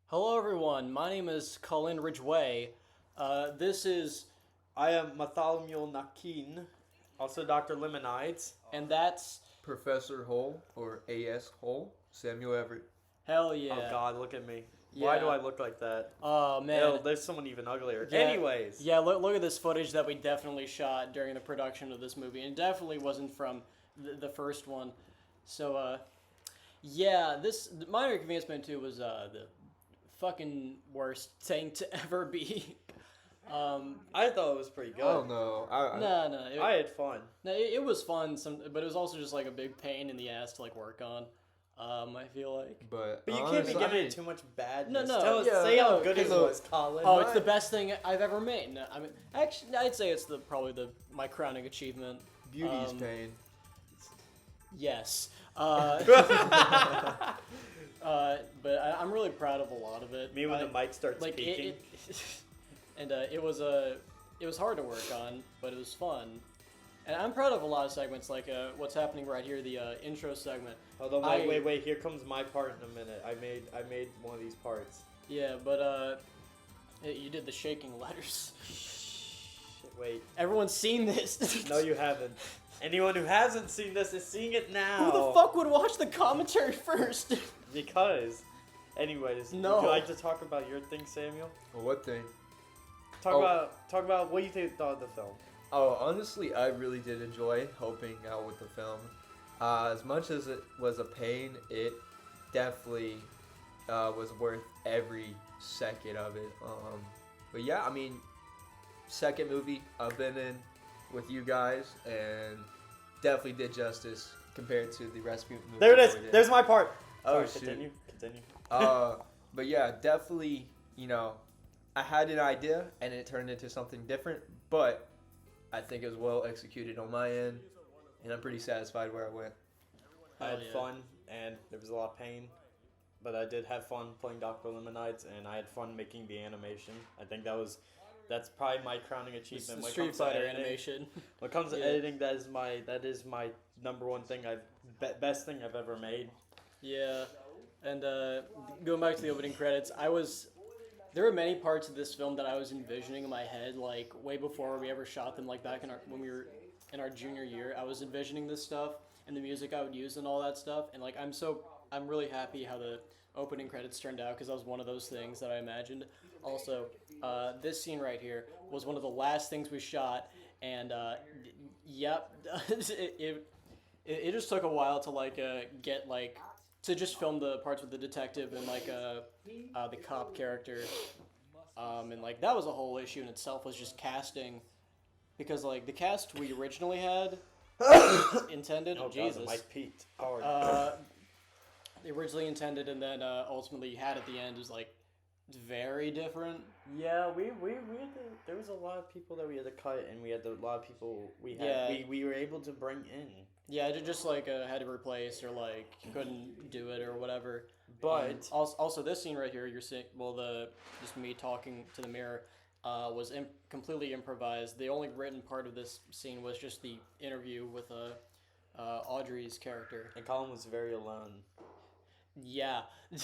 Hello, everyone. My name is Colin Ridgway. This is, I am Bartholomew Naquin, also Dr. Lemonides. and that's Professor Hole or AS Hole, Samuel Everett. hell Oh yeah. God, look at me. Why do Yeah. I look like that? Oh man. Ew, there's someone even uglier. Yeah. Anyways, Yeah, look at this footage that we definitely shot during the production of this movie, and definitely wasn't from the first one. So, yeah, this Minor Inconvenience Man 2 was the fucking worst thing to ever be. I thought it was pretty good. I don't know. No, I had fun. it was fun, but it was also just like a big pain in the ass to like work on. I feel like. But But you can't honestly, be giving it too much badness. No, Tell us, yeah, say how no, good it 'cause was, Colin. Oh, it's the best thing I've ever made. No, I mean, actually, I'd say it's probably my crowning achievement. beauty's pain. Yes. But I'm really proud of a lot of it. Me when the mic starts like speaking. and it was hard to work on, but it was fun. And I'm proud of a lot of segments, like what's happening right here, the intro segment. Hold on, wait. Here comes my part in a minute. I made one of these parts. Yeah, but you did the shaking letters. Shit, wait. Everyone's seen this. No, you haven't. Anyone who hasn't seen this is seeing it now. Who the fuck would watch the commentary first? Because. Anyways, No. would you like to talk about your thing, Samuel? Well, what thing? Talk about what you thought of the film. Oh, honestly, I really did enjoy helping out with the film. As much as it was a pain, it definitely was worth every second of it. But yeah, I mean, second movie I've been in with you guys, and definitely did justice compared to the Rasputin movie. There it is. we did. There's my part. Oh, Sorry, shoot. Continue. But yeah, definitely, I had an idea and it turned into something different, but I think it was well executed on my end, and I'm pretty satisfied where I went. I had yeah. fun, and there was a lot of pain, but I did have fun playing Dr. Lemonides, and I had fun making the animation. I think that's probably my crowning achievement. When it Street comes to Fighter editing. animation. When it comes to Yeah. editing, that is my number one thing best thing I've ever made. Yeah, and going back to the opening credits, there were many parts of this film that I was envisioning in my head, like way before we ever shot them, like back when we were in our junior year. I was envisioning this stuff and the music I would use and all that stuff, and like I'm really happy how the opening credits turned out, because that was one of those things that I imagined. Also, this scene right here was one of the last things we shot, and yep, it just took a while to get to just film the parts with the detective and the cop character, and like that was a whole issue in itself, was just casting, because like the cast we originally had intended. Oh Jesus. God, the mic peaked. Oh, They originally intended, and then ultimately had at the end was like very different. yeah, we had to, there was a lot of people that we had to cut, and we had a lot of people we were able to bring in. Yeah, just had to replace, or like couldn't do it or whatever. But Also this scene right here, you're seeing, just me talking to the mirror, was completely improvised. The only written part of this scene was just the interview with Audrey's character. and Colin was very alone. Yeah.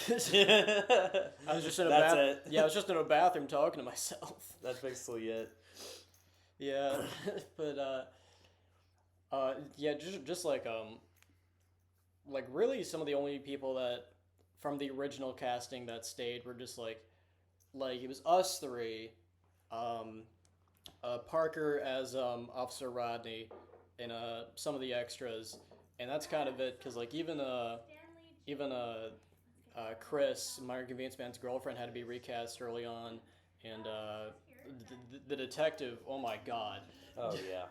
That's I was just in a it. Yeah, I was just in a bathroom talking to myself. That's basically it. Yeah, but yeah, just like really some of the only people that from the original casting that stayed were just like it was us three, Parker as Officer Rodney, and some of the extras, and that's kind of it. Because like even Chris, Minor Inconvenience Man's girlfriend, had to be recast early on, and the detective. Oh my God. Oh yeah.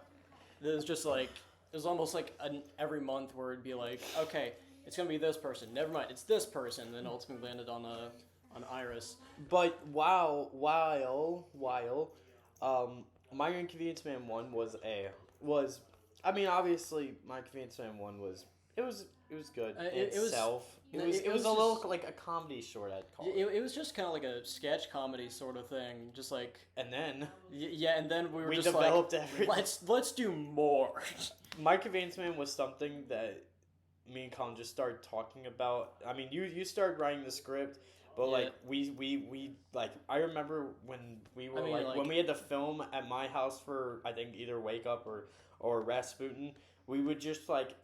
It was just like, it was almost like every month where it'd be like, okay, it's gonna be this person. Never mind, it's this person. And then ultimately landed on Iris. But while Minor Inconvenience Man 1 was I mean, obviously Minor Inconvenience Man 1 was good in itself. It was a little just, like a comedy short, I'd call it was just kind of like a sketch comedy sort of thing, just like, And then yeah, and then we were we just developed like, everything. let's do more. Minor Inconvenience Man was something that me and Colin just started talking about. I mean, you started writing the script. But Yeah. like we like I remember when we were I mean, like- when we had to film at my house for I think either Wake Up or Rasputin, we would just like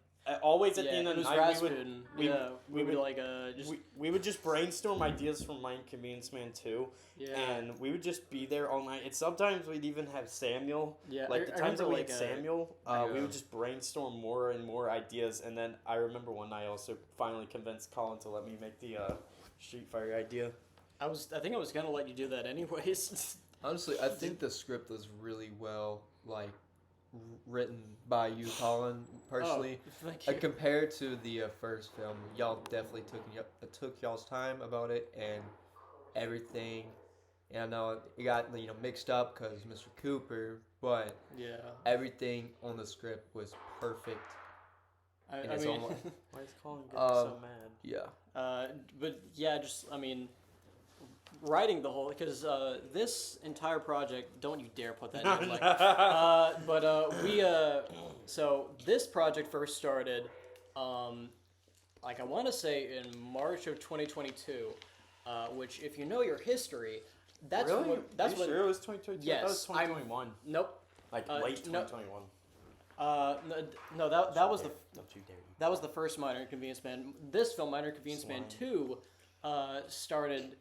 always at the end it of the was night Rasputin. we we would like just we would just brainstorm ideas for Minor Inconvenience Man 2, yeah. and we would just be there all night. And sometimes we'd even have Samuel. Yeah, Like I the times that remember, we like, had Samuel, we would just brainstorm more and more ideas. And then I remember one night I also finally convinced Colin to let me make the Street Fighter idea. I think I was gonna let you do that anyways. Honestly, I think the script was really well written by you, Colin. Personally, Thank you. compared to the first film, y'all definitely took y'all's time about it and everything. And I know it got mixed up because Mr. Cooper, but Yeah. everything on the script was perfect. I its mean, own way. Why is Colin getting so mad? Yeah. but yeah, just I mean, writing the whole because this entire project. Don't you dare put that in. Like, we so this project first started, like I want to say in March of 2022, which if you know your history, that's really? that's Are you when. sure it was 2022? Yes, That was 2021. Nope. Like late no. 2021. No, that was the Don't you dare. that was the first Minor Inconvenience Man. This film, Minor Inconvenience Man 2, started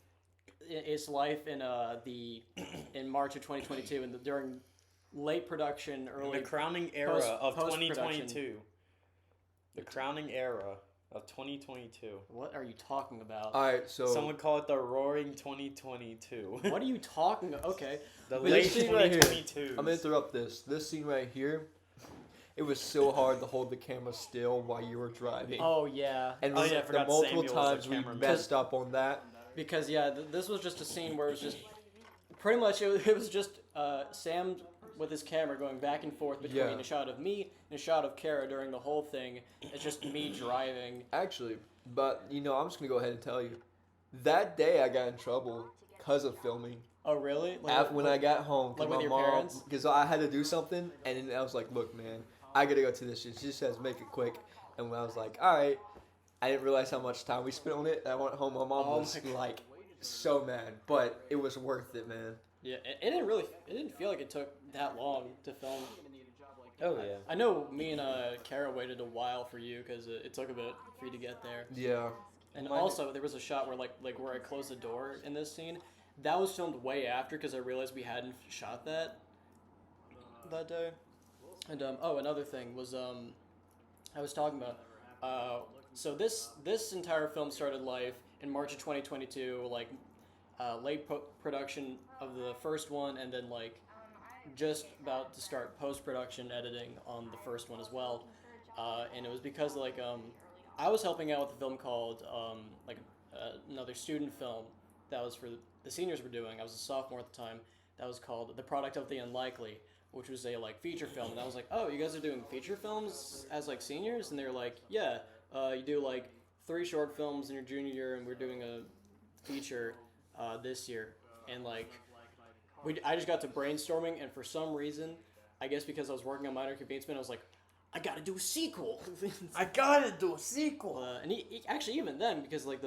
its life in in March of 2022, and during late production, early The crowning era of post-production. 2022. The crowning era of 2022. What are you talking about? All right, so Some would call it the roaring 2022. What are you talking about? Okay. The But late this scene right here, 2022. I'm gonna interrupt this. This scene right here, it was so hard to hold the camera still while you were driving. Oh yeah. And Oh, we- yeah, I the forgot multiple Samuel was the times we cameraman. messed up on that. Because yeah, this was just a scene where it was just pretty much it was just Sam with his camera going back and forth between Yeah. a shot of me and a shot of Kara during the whole thing. It's just me driving. Actually, but I'm just gonna go ahead and tell you, that day I got in trouble because of filming. Oh really? When I got home, 'cause like with my your mom, parents? because I had to do something, and then I was like, "Look, man, I gotta go to this shit." She says, "Make it quick," and when I was like, "All right," I didn't realize how much time we spent on it. I went home. My mom Oh was my God. like, so mad, but it was worth it, man. Yeah, it didn't feel like it took that long to film. Oh, yeah. I know me and Kara waited a while for you because it took a bit for you to get there. Yeah. And Mine- also there was a shot where like where I closed the door in this scene. That was filmed way after because I realized we hadn't shot that day. And another thing was I was talking about so this entire film started life in March of 2022, like late production of the first one, and then like just about to start post-production editing on the first one as well. And it was because like I was helping out with a film called another student film that was for the seniors were doing. I was a sophomore at the time. That was called The Product of the Unlikely, which was a like feature film. And I was like, oh, you guys are doing feature films as like seniors? And they were like, yeah, you do like 3 short films in your junior year, and we're doing a feature this year. And like I just got to brainstorming, and for some reason, I guess because I was working on Minor Inconvenience Man, I was like, I gotta do a sequel. I gotta do a sequel. And he actually even then, because like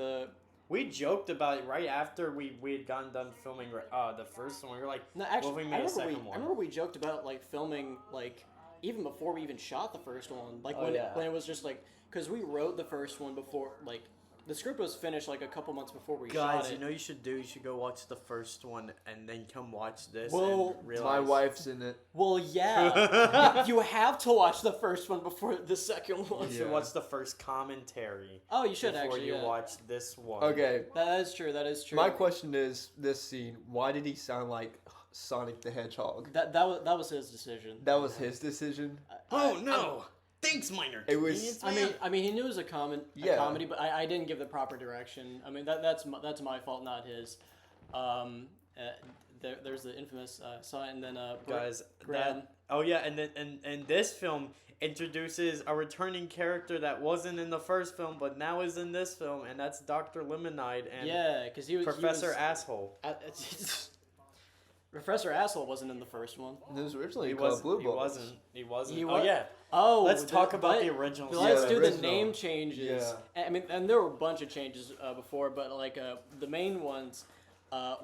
We joked about it right after we had gotten done filming the first one. We were like, no, actually, well, we I made a remember second one. I remember we joked about like filming like even before we even shot the first one, like Oh, when yeah. when it was just like because we wrote the first one before like the script was finished like a couple months before we shot Guys, it. you know what you should do? You should go watch the first one and then come watch this Well, and realize... My wife's in it. Well, yeah, you have to watch the first one before the second one. You should Yeah. watch the first commentary Oh, you should before actually. you Yeah. watch this one. Okay, That is true. That is true. my question is, this scene, why did he sound like Sonic the Hedgehog? That was his decision. That was his decision? Oh, no! Thanks, Minor It was- Inconvenience Man. I mean, he knew it was a Yeah. comedy, but I didn't give the proper direction. I mean, that's my fault, not his. There's the infamous sign, and then Guys, Grad. oh yeah, and then and this film introduces a returning character that wasn't in the first film, but now is in this film, and that's Dr. Lemonade and yeah, because he was Professor Asshole. Professor Asshole wasn't in the first one. It was originally He called Blue Balls. wasn't. He wasn't. He Oh wa- yeah. Oh, Let's talk about the original. Let's Yeah, do original. the name changes. Yeah. I mean, and there were a bunch of changes before, but like the main ones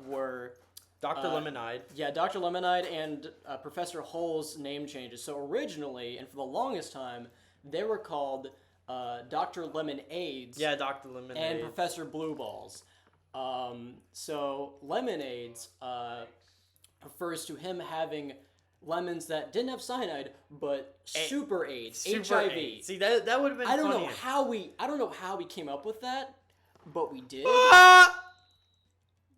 were Dr. Lemonade. yeah, Dr. Lemonade and Professor Hull's name changes. So originally, and for the longest time, they were called Dr. Lemonades. Yeah, Dr. Lemonade. And Professor Blue Balls. So Lemonades refers to him having lemons that didn't have cyanide, but super AIDS, Super HIV. AIDS. See, that would have been I don't funnier. know how we came up with that, but we did.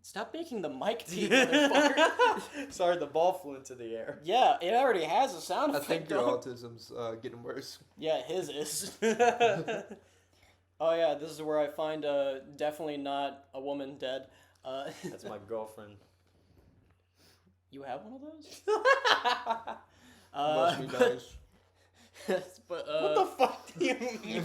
Stop making the mic teeth, motherfucker. Sorry, the ball flew into the air. Yeah, it already has a sound I effect. think your though. autism's getting worse. Yeah, his is. Oh yeah, this is where I find definitely not a woman dead. That's my girlfriend. You have one of those? Must be nice. But What the fuck do you mean?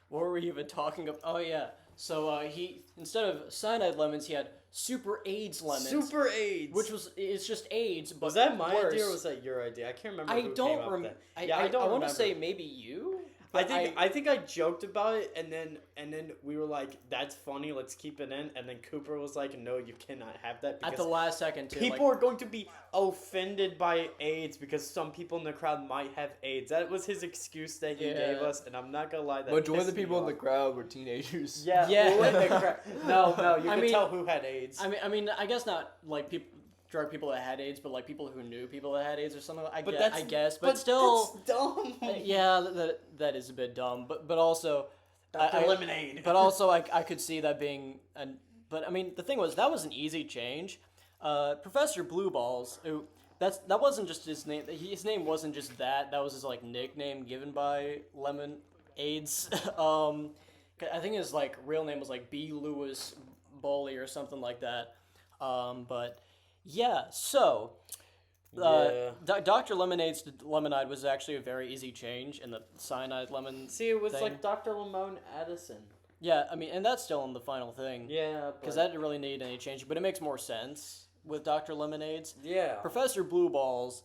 what were we even talking about? Oh yeah. So he instead of cyanide lemons, he had super AIDS lemons. Super AIDS. Which it's just AIDS, but was that my worse. idea or was that your idea? I can't remember. I who don't came up with remember. that. Yeah, I don't I want remember. to say maybe you. I but think I joked about it, and then we were like, "That's funny. Let's keep it in." And then Cooper was like, "No, you cannot have that at because the last second too. people are going to be offended by AIDS because some people in the crowd might have AIDS." That was his excuse that he gave Yeah. us, and I'm not gonna lie. That Majority of the pissed me people in the off. crowd were teenagers. Yeah, Yeah. who in the crowd? No, you I can mean- tell who had AIDS. I mean, I guess not like drug people that had AIDS, but like people who knew people that had AIDS or something. I guess, but still, that's dumb. yeah, that is a bit dumb. But also, Dr. Lemonade. But also, I could see that being But I mean, the thing was that was an easy change. Professor Blue Balls, who that wasn't just his name. His name wasn't just that. That was his like nickname given by Lemon AIDS. I think his like real name was like B. Lewis Bowley or something like that. But yeah, so. Dr. Lemonade's Lemonade was actually a very easy change in the cyanide lemon. See, it was thing. like Dr. Lamone Addison. Yeah, I mean, and that's still in the final thing. Yeah, Because that didn't really need any change, but it makes more sense with Dr. Lemonade's. yeah. Professor Blue Balls,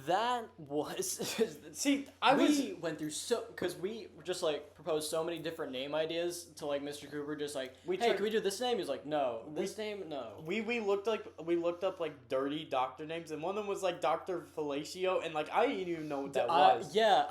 that was... See, we went through because we just, like, proposed so many different name ideas to, like, Mr. Cooper, just like, hey, can we do this name? He's like, no. This name, no. We looked up like dirty doctor names, and one of them was like Dr. Fellatio, and like I didn't even know what that was. Yeah,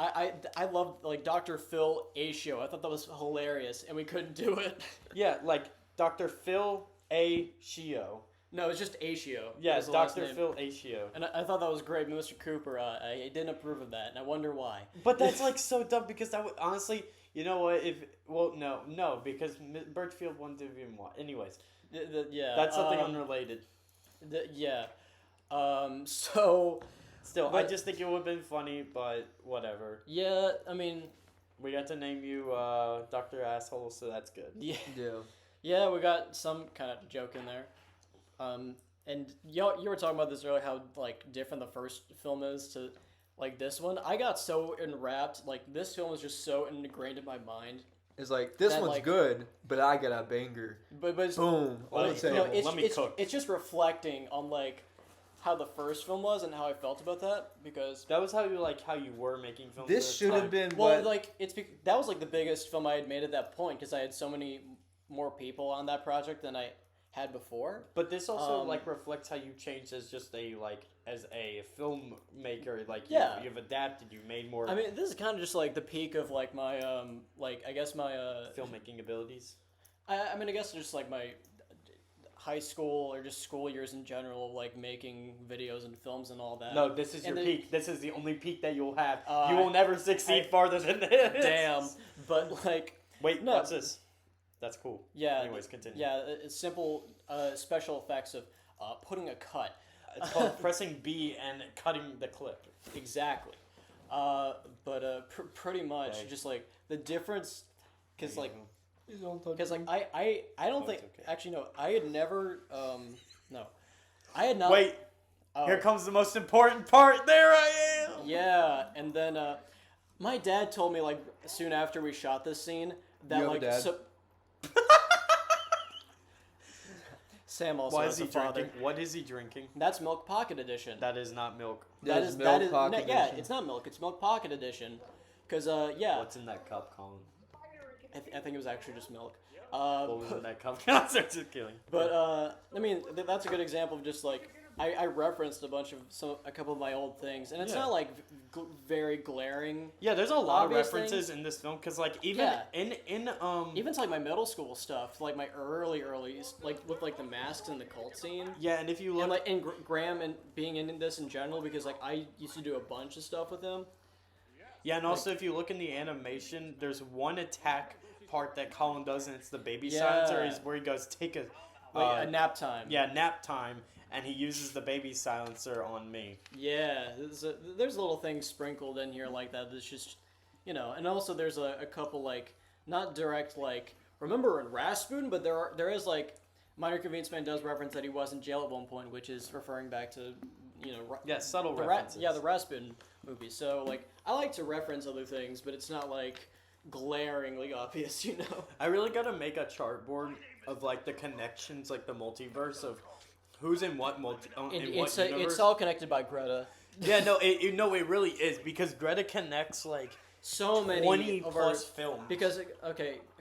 I loved, like, Dr. Phil Asio. I thought that was hilarious, and we couldn't do it. Yeah, like Dr. Phil A. Shio. No, it's just Asio. Yeah, was the last Dr. name. Phil Asio. And I thought that was great, but Mr. Cooper, I didn't approve of that, and I wonder why. But that's like so dumb because that would honestly, you know what? No, because Birchfield wouldn't have even what. Anyways, Yeah. that's something unrelated. Yeah. So. Still, But- I just think it would have been funny, but whatever. Yeah, I mean. We got to name you Dr. Asshole, so that's good. Yeah. Yeah. Yeah, we got some kind of joke in there. And you were talking about this earlier, how like different the first film is to like this one. I got so enwrapped, like this film was just so ingrained in my mind. It's like, this That, one's like- good, but I got a banger. But it's, Boom. Let On me- the table. no, it's, Let me it's, cook. it's just reflecting on like how the first film was and how I felt about that because That was how you were making films. This at the should have time. been well what... like that was like the biggest film I had made at that point because I had so many more people on that project than I had before. But this also Um, reflects how you changed as just as a filmmaker. Like Yeah. you've adapted. You made more I mean, this is kind of just like the peak of like my I guess my filmmaking abilities. I mean I guess just like my high school or just school years in general, like making videos and films and all that. No, this is and your then- peak. This is the only peak that you'll have. Uh, you will never succeed farther than this. Damn, but like Wait, No. what's this? That's cool. yeah, Anyways, continue. yeah, it's simple special effects of putting a cut. It's called pressing B and cutting the clip. Exactly. Pretty much Okay. just like the difference, because like Please don't touch because like me. I don't Oh, think it's okay. actually no I had never no I had not Wait, oh, here comes the most important part. There I am. yeah and then my dad told me like soon after we shot this scene that You have a like dad? Sam also Why has is he a father. drinking? What is he drinking? That's Milk Pocket Edition. That is not milk. That There's is Milk Pocket yeah, Edition. it's not milk. It's Milk Pocket Edition. Because yeah, What's in that cup, Colin? I think it was actually just milk. What was in that cup? I'm just kidding. But I mean, that's a good example of just like I referenced a couple of my old things, and it's Yeah. not like very glaring. Yeah, there's a lot of Obvious references things. in this film because like even Yeah. in Even to like my middle school stuff, like my early like with like the masks and the cult scene. yeah, and if you look And like and Graham and being in this in general, because like I used to do a bunch of stuff with him. yeah, and also if you look in the animation, there's one attack part that Colin does, and it's the baby Yeah. silencer, is where he goes take a Like a nap time. yeah nap time, and he uses the baby silencer on me. Yeah, there's little things sprinkled in here like that. That's just, and also there's a couple like not direct like remember in Rasputin, but there is like Minor Inconvenience Man does reference that he was in jail at one point, which is referring back to Yeah, subtle the references. the Rasputin movie. So like I like to reference other things, but it's not like glaringly obvious, I really gotta make a chartboard of like the connections, like the multiverse of who's in what in what universe. It's all connected by Greta. Yeah, no, it really is because Greta connects like So many 20 of plus our, films. Because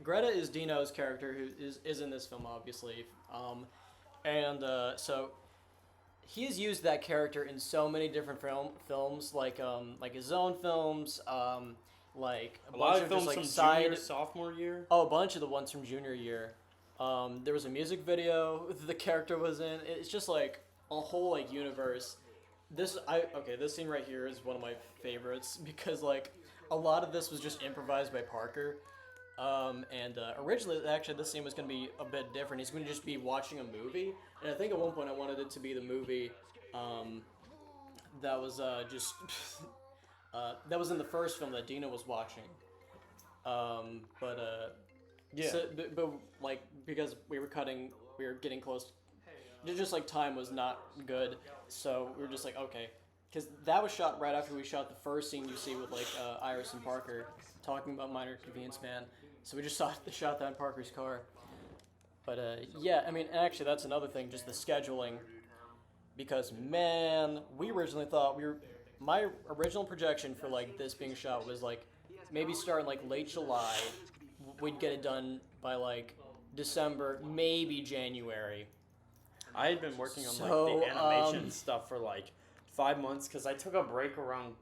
Greta is Dino's character who is in this film obviously, so he's used that character in so many different films like his own films, like a lot of just, films like, from side junior, sophomore year. Oh, a bunch of the ones from junior year. There was a music video the character was in. It's just like a whole like universe. This scene right here is one of my favorites because like a lot of this was just improvised by Parker. Originally, actually, this scene was going to be a bit different. He's going to just be watching a movie, and I think at one point I wanted it to be the movie that was just that was in the first film that Dina was watching. Yeah. So, but like because we were getting close. Just like time was not good, so we were just like okay, because that was shot right after we shot the first scene you see with like Iris and Parker talking about Minor Inconvenience Man. So we just shot that in Parker's car. But yeah, I mean, actually that's another thing, just the scheduling, because man, we originally thought my original projection for like this being shot was like maybe starting like late July, we'd get it done by like December, maybe January. I had been working on So, like the animation stuff for like 5 months because I took a break around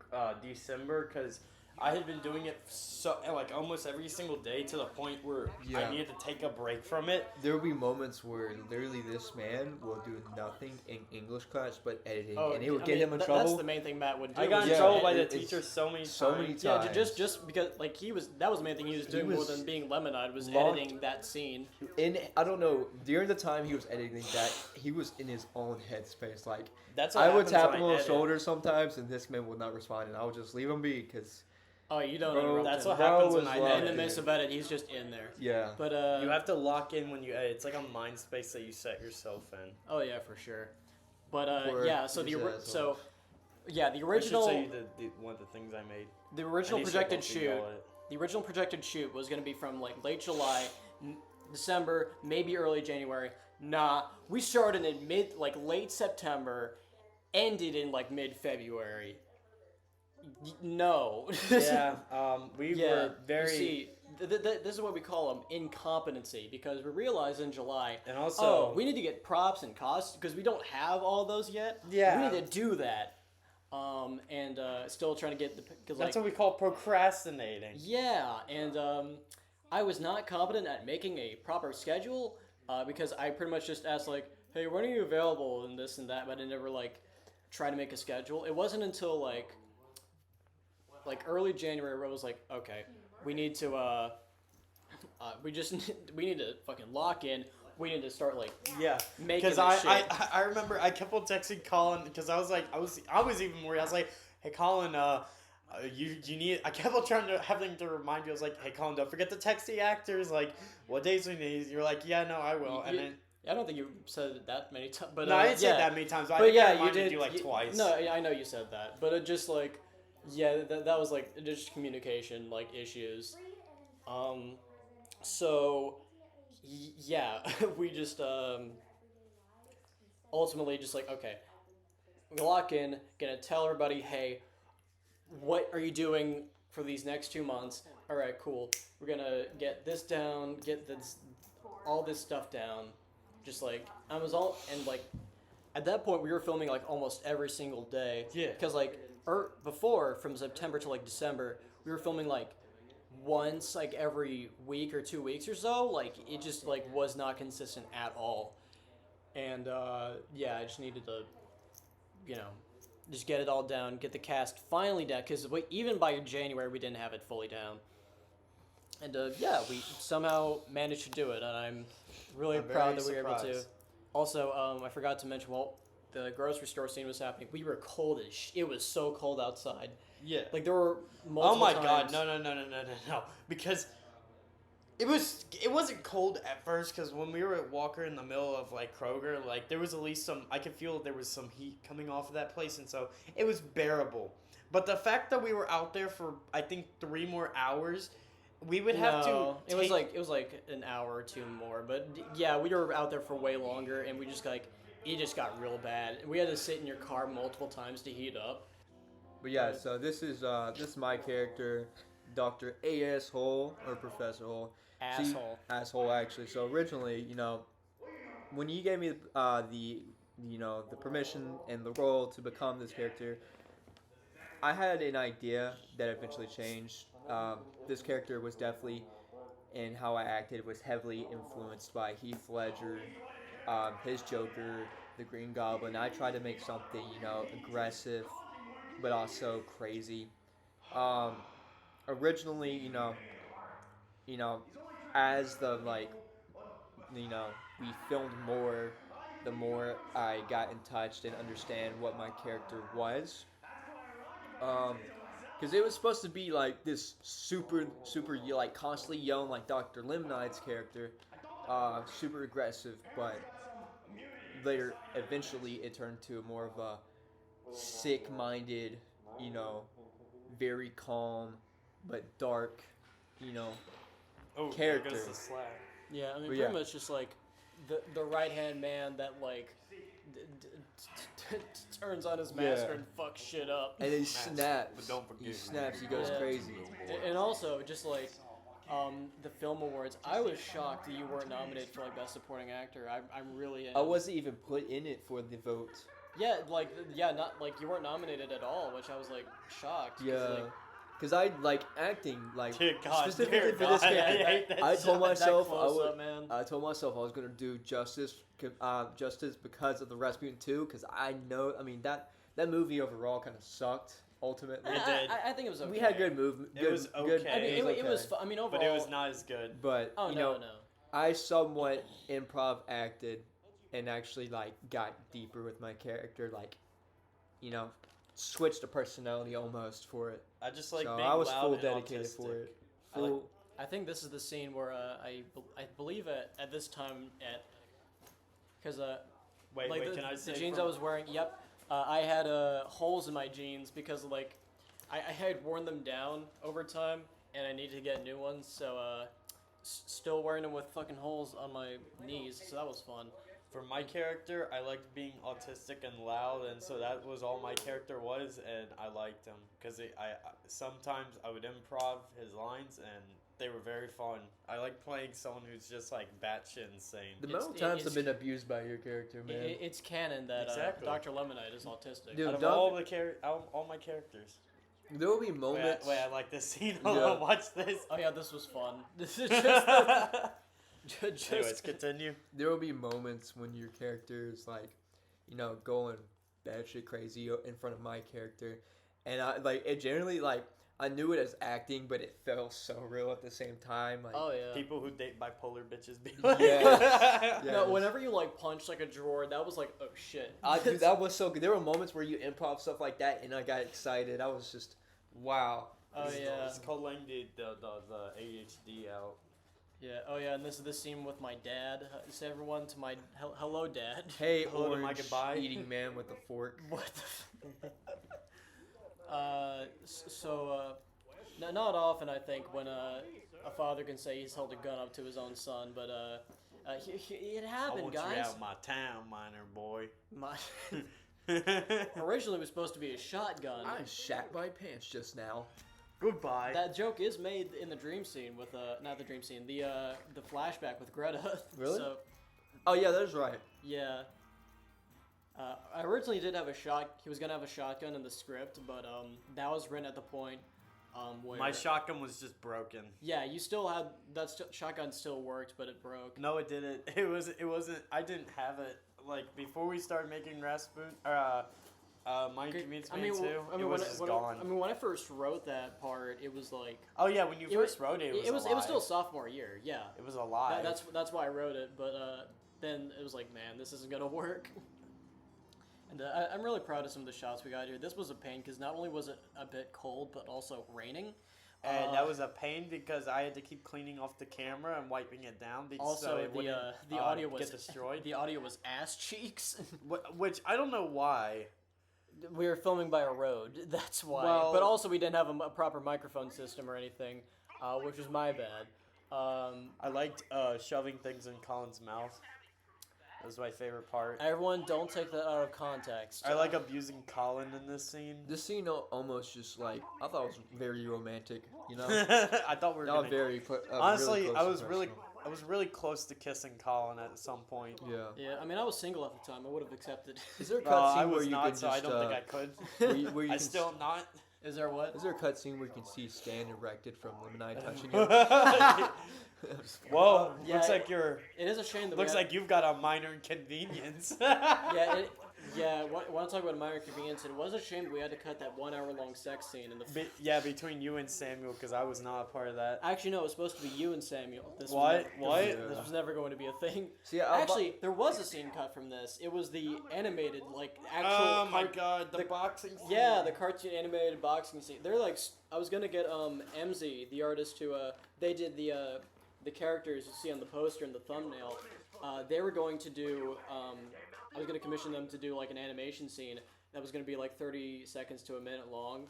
December because I had been doing it so like almost every single day to the point where I Yeah. needed to take a break from it. There will be moments where literally this man will do nothing in English class but editing, and it will get him in trouble. That's the main thing Matt would do. I got in Yeah, trouble by the it's teacher so many times. so many Yeah, times. just because like that was the main thing he was doing more was than being Lemonade was locked- editing that scene. I don't know, during the time he was editing that, he was in his own headspace. Like, That's what I would happens tap when him on the edit. shoulder sometimes, and this man would not respond, and I would just leave him be, because, Oh, you don't Bro, interrupt That's him. what Bro happens when was I locked In the edit. midst of edit, he's just in there. yeah. But You have to lock in when you edit. It's like a mind space that you set yourself in. oh yeah, for sure. But Poor yeah, so the loser so yeah, the I should original show you one of the things I made. the original I need projected to shoot. yell it. The original projected shoot was going to be from like late July, December, maybe early January. Nah, we started in late September, ended in like mid-February. No. Yeah, we Yeah, were very. You see, this is what we call them incompetency, because we realized in July, And also- we need to get props and costs because we don't have all those yet. Yeah. we need to do that. Still trying to get because That's like what we call procrastinating. yeah, and I was not competent at making a proper schedule because I pretty much just asked like, hey, when are you available and this and that, but I never like try to make a schedule. It wasn't until like early January where I was like, okay, we need to we need to fucking lock in. We need to start like Yeah, making because this shit. I remember I kept on texting Colin because I was like I was even worried. I was like, hey Colin, you need. I kept on having to remind you. I was like, hey Colin, don't forget to text the actors. Like, what days we need. You're like, yeah, no, I will. And then I don't think you said it that many times, but no, I didn't say yeah. it that many times. But I But think I yeah, you reminded did. you like twice. No, yeah, I know you said that, but it just like, yeah, that was like just communication like issues. So, yeah, we just ultimately just like, okay, we lock in, gonna tell everybody, hey, what are you doing for these next 2 months? All right, cool. We're gonna get this down, get this, all this stuff down. Just like I was all and like at that point we were filming like almost every single day. Yeah. Because like before from September to like December we were filming like once like every week or 2 weeks or so. Like it just like was not consistent at all. And yeah, I just needed to, you know, just get it all down, get the cast finally down. Because even by January we didn't have it fully down. And yeah, we somehow managed to do it, and I'm really I'm proud very that we were able to. surprised. Also, I forgot to mention, while the grocery store scene was happening, we were cold as it was so cold outside. Yeah. Like there were Oh multiple my times. god, no. Because it wasn't cold at first, because when we were at Walker in the middle of like Kroger, like there was at least some, I could feel there was some heat coming off of that place, and so it was bearable. But the fact that we were out there for I think 3 more hours, we would have to. It was like an hour or 2 more, but yeah, we were out there for way longer, and we just like it just got real bad. We had to sit in your car multiple times to heat up. But yeah, so this is my character, Dr. A.S. Hole, or Professor Hole. Asshole. Asshole, actually. So originally, you know, when you gave me the permission and the role to become this character, I had an idea that eventually changed. This character was definitely, in how I acted, was heavily influenced by Heath Ledger, his Joker, the Green Goblin. I tried to make something, you know, aggressive, but also crazy. Originally, as we filmed more, the more I got in touch and understand what my character was. Because it was supposed to be like this super like constantly yelling like Dr. Limnide's character, super aggressive, but later eventually it turned to more of a sick-minded, you know, very calm but dark, you know, character. There goes the slap. Yeah, I mean, But pretty yeah. much just like the right hand man that like turns on his master Yeah. and fucks shit up. And he But snaps. don't forget. He snaps. He goes Yeah. crazy. And also, just like the film awards, I was shocked that you weren't nominated for like best supporting actor. I'm really. I wasn't even put in it for the vote. Yeah, not like you weren't nominated at all, which I was like shocked. 'Cause, Yeah. like, Because I like acting, like Dear God, specifically dear for this God, character. I hate that I shot. told myself that I close would. up, man. I told myself I was gonna do justice because of the Rasputin 2. Because I know, I mean that movie overall kind of sucked. Ultimately, It did. I think it was okay. we had good movement. It was Good, okay. I mean, it was. okay. I mean, overall. But it was not as good. But Oh you no, know, no. I somewhat improv acted and actually like got deeper with my character, like, you know, switched the personality almost for it. I just like So being I was loud full and dedicated autistic. for it. I like- Full. I think this is the scene where I believe at this time because Wait, like can I say the jeans from- I was wearing. Yep, I had holes in my jeans because like I had worn them down over time and I needed to get new ones. So still wearing them with fucking holes on my knees. So that was fun. For my character, I liked being autistic and loud, and so that was all my character was, and I liked him because I sometimes I would improv his lines, and they were very fun. I like playing someone who's just like batshit insane. The It's- amount of times it's- I've been abused by your character, man. It's canon that Exactly. Dr. Lemonade is autistic. Dude, Out of Doug- all my characters. There will be moments. Wait, I like this scene. Hold Yeah. on, watch this. Oh yeah, this was fun. This is just just Anyways, continue. There will be moments when your character is like, you know, going batshit crazy in front of my character, and I like it. Generally, like I knew it as acting, but it felt so real at the same time. Like, oh yeah. People who date bipolar bitches be like, Yeah. No, whenever you like punch like a drawer, that was like, oh shit. Dude, that was so good. There were moments where you improv stuff like that, and I got excited. I was just, wow. Oh yeah. It's called letting the ADHD out. Yeah. Oh yeah. And this is the scene with my dad. Say everyone to my hello, dad. Hey, Hello to my orange goodbye. eating man with a fork. What? Not often I think when a father can say he's held a gun up to his own son, but It I happened, want guys. you out my town, Minor boy. My originally it was supposed to be a shotgun. I shat my pants just now. Goodbye. That joke is made in the dream scene with not the dream scene, the flashback with Greta. Really? So Oh yeah, that's right. yeah. I originally did have he was gonna have a shotgun in the script, but that was written at the point where My shotgun was just broken. yeah, you still had shotgun still worked, but it broke. No, it didn't. It wasn't. I didn't have it. Like before we started making Rasputin, Minor Inconvenience Man 2, it was just gone. When I first wrote that part, it was like Oh yeah, when you first wrote it, it was still sophomore year. Yeah, it was alive. that's why I wrote it. But then it was like, man, this isn't gonna work. And I'm really proud of some of the shots we got here. This was a pain because not only was it a bit cold, but also raining. And that was a pain because I had to keep cleaning off the camera and wiping it down because Also, it wouldn't the audio was get destroyed. The audio was ass cheeks. Which I don't know why. We were filming by a road. That's why. Well- but also, we didn't have a proper microphone system or anything, which was my bad. I liked shoving things in Colin's mouth. That was my favorite part. Everyone, don't take that out of context. I like abusing Colin in this scene. This scene almost just like I thought it was very romantic. You know, I thought we were not gonna... very. Honestly, really I was really, professional. close to kissing Colin at some point. Yeah. Yeah, I mean, I was single at the time. I would have accepted. Is there a I cutscene where was you not, can so just? I don't think I could. Where you I can still am not. Is there what? Is there a cutscene where you can see Stan erected from Limini touching him? Whoa! Yeah, looks like you're. It is a shame that Looks like you've got a minor inconvenience. Yeah, when I talk about minor inconvenience, it was a shame we had to cut that 1 hour long sex scene in the. Between you and Samuel, because I was not a part of that. Actually, no, it was supposed to be you and Samuel. What? This was never going to be a thing. See, Actually, there was a scene cut from this. It was the animated, like actual. Oh my god, the boxing scene. Yeah, the cartoon animated boxing scene. They're like, I was gonna get MZ, the artist who they did the characters you see on the poster and the thumbnail. They were going to do. I was gonna commission them to do like an animation scene that was gonna be like 30 seconds to a minute long,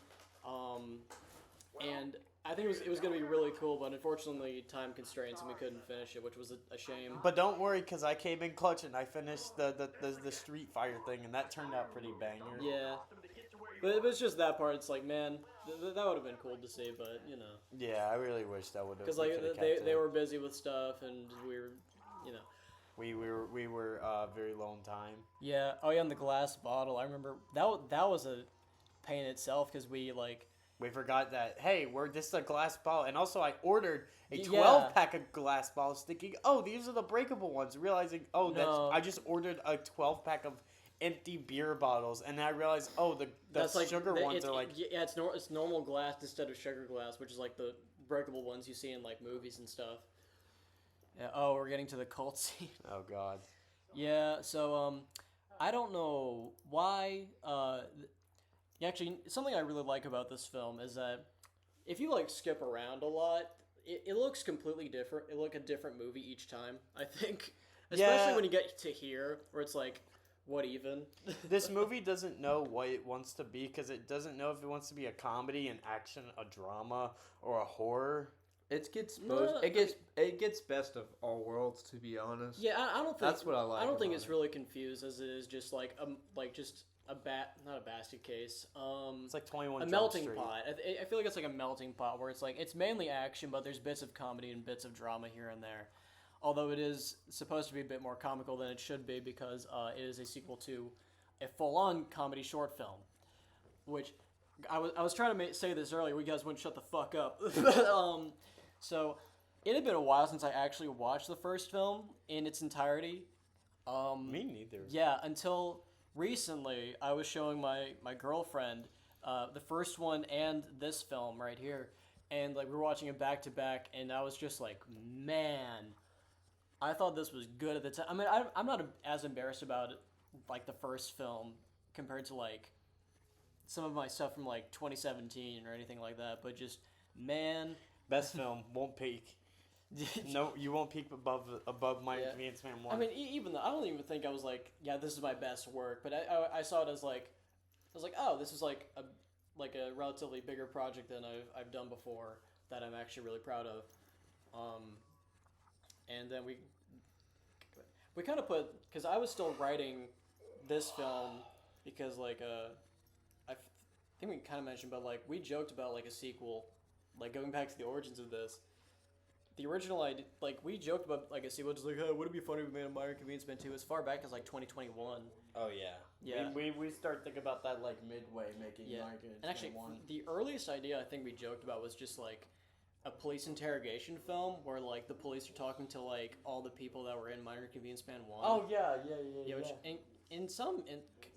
and I think it was gonna be really cool, but unfortunately time constraints and we couldn't finish it, which was a shame. But don't worry, because I came in clutch and I finished the Street Fighter thing, and that turned out pretty banger. Yeah, but it was just that part. It's like, man, that would have been cool to see, but you know. Yeah, I really wish that would have. Because like they were busy with stuff and we were, you know. We were very low on time. Yeah. Oh yeah, and the glass bottle. I remember that was a pain itself because we forgot that. Hey, this is a glass bottle, and also I ordered a 12-pack of glass bottles, thinking, oh, these are the breakable ones. Realizing, I just ordered a 12-pack of empty beer bottles, and I realized, the sugar ones are like it's normal glass instead of sugar glass, which is like the breakable ones you see in like movies and stuff. Yeah, we're getting to the cult scene. Oh god. Yeah, so I don't know why. Actually, something I really like about this film is that if you like skip around a lot, it looks completely different. It looks a different movie each time. I think, especially when you get to here, where it's like, what even? This movie doesn't know what it wants to be because it doesn't know if it wants to be a comedy, an action, a drama, or a horror. It gets best of all worlds, to be honest. Yeah, I don't think that's what I like. I don't think it's really confused as it is just like just not a basket case. It's like 21 a Jump melting Street. pot. I feel like it's like a melting pot where it's like it's mainly action, but there's bits of comedy and bits of drama here and there. Although it is supposed to be a bit more comical than it should be because it is a sequel to a full-on comedy short film, which I was trying to say this earlier. You guys wouldn't shut the fuck up. So it had been a while since I actually watched the first film in its entirety. Me neither. Yeah, until recently, I was showing my girlfriend the first one and this film right here, and like we were watching it back to back, and I was just like, man, I thought this was good at the time. I mean, I'm not as embarrassed about it, like the first film compared to like some of my stuff from like 2017 or anything like that, but just man. Best film, won't peak. No, you won't peak above Minor Inconvenience Man 1. I mean, even though I don't even think I was like, yeah, this is my best work, but I saw it as like, I was like, oh, this is like a relatively bigger project than I've done before that I'm actually really proud of. And then we kind of put because I was still writing this film because like think we kind of mentioned, but like we joked about like a sequel, like going back to the origins of this. The original idea, like we joked about like a sequel, just like, oh, would it be funny if we made a Minor Inconvenience Man 2 as far back as like 2021. Oh yeah. Yeah. We start thinking about that like midway making Yeah. Minor Inconvenience And actually, Man 1. the earliest idea I think we joked about was just like a police interrogation film where like the police are talking to like all the people that were in Minor Inconvenience Man 1. Oh yeah. Yeah, which in some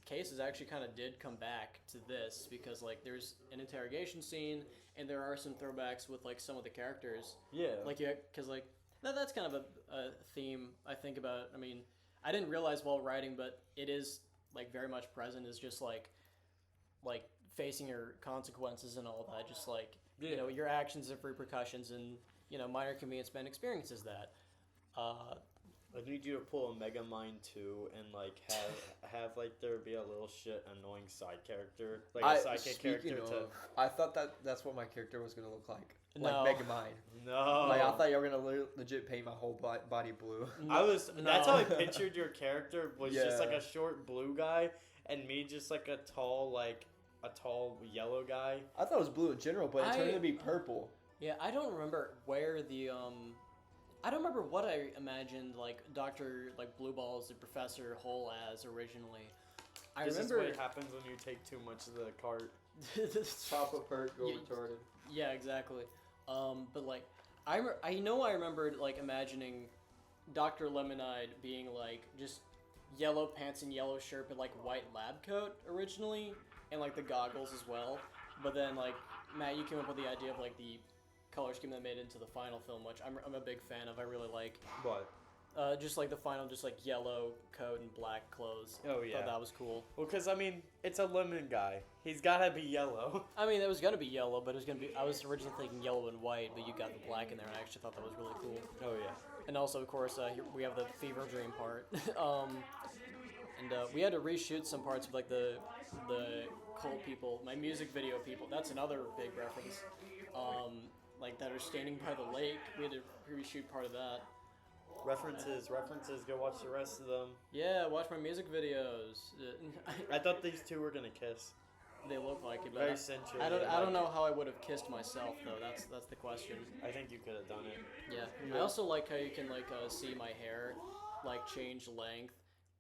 cases actually kind of did come back to this because like there's an interrogation scene and there are some throwbacks with like some of the characters. Yeah. Like yeah, because like that's kind of a theme I think about. I mean, I didn't realize while writing, but it is like very much present. Is just like facing your consequences and all that. Just like you know your actions have repercussions, and you know Minor Inconvenience Man experiences that. I need you to pull a Megamind 2 and like have like there be a little shit annoying side character, like a sidekick character I thought that's what my character was gonna look like. No. Like Megamind. No. Like I thought you were gonna legit paint my whole body blue. That's how I pictured your character was just like Yeah. a short blue guy and me just like a tall yellow guy. I thought it was blue in general, but it turned out to be purple. Yeah, I don't remember where the I don't remember what I imagined like Dr. like Blue Balls the Professor Hole as originally. I This remember is what happens when you take too much of the cart. Pop a perk, go Yeah. retarded. Yeah, exactly. But like I remembered like imagining Dr. Lemonade being like just yellow pants and yellow shirt but like white lab coat originally and like the goggles as well. But then like Matt, you came up with the idea of like the color scheme that made it into the final film, which I'm a big fan of. I really like. What? Just like the final, just like yellow coat and black clothes. Oh yeah. Thought that was cool. Well, because I mean, it's a lemon guy. He's gotta be yellow. I mean, it was gonna be yellow, but it was gonna be. I was originally thinking yellow and white, but you got the black in there, and I actually thought that was really cool. Oh yeah. And also, of course, here we have the fever dream part. We had to reshoot some parts of like the cult people, my music video people. That's another big reference. Like that are standing by the lake. We had to reshoot part of that. References. Go watch the rest of them. Yeah, watch my music videos. I thought these two were gonna kiss. They look like it, but Very sensual. I don't know how I would have kissed myself though. That's the question. I think you could have done it. Yeah. I also like how you can like see my hair like change length.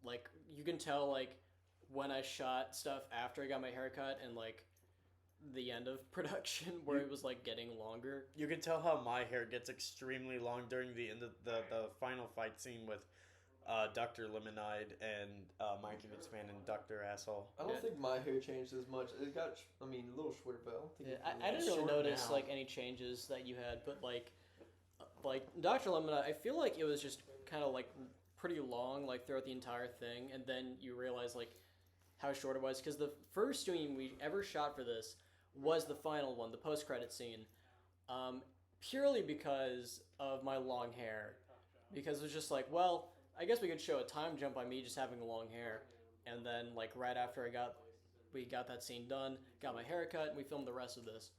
Like you can tell like when I shot stuff after I got my haircut and like the end of production where it was like getting longer. You can tell how my hair gets extremely long during the end of the final fight scene with Dr. Lemonade and Minor Inconvenience Man and Dr. Asshole. I don't think my hair changed as much. It got, a little shorter, but I don't think I didn't really short notice now. like any changes that you had, but like Dr. Lemonade, I feel like it was just kind of like pretty long like throughout the entire thing, and then you realize like how short it was because the first scene we ever shot for this was the final one, the post-credit scene, purely because of my long hair. Because it was just like, well, I guess we could show a time jump by me just having long hair, and then like right after we got that scene done, got my hair cut, and we filmed the rest of this.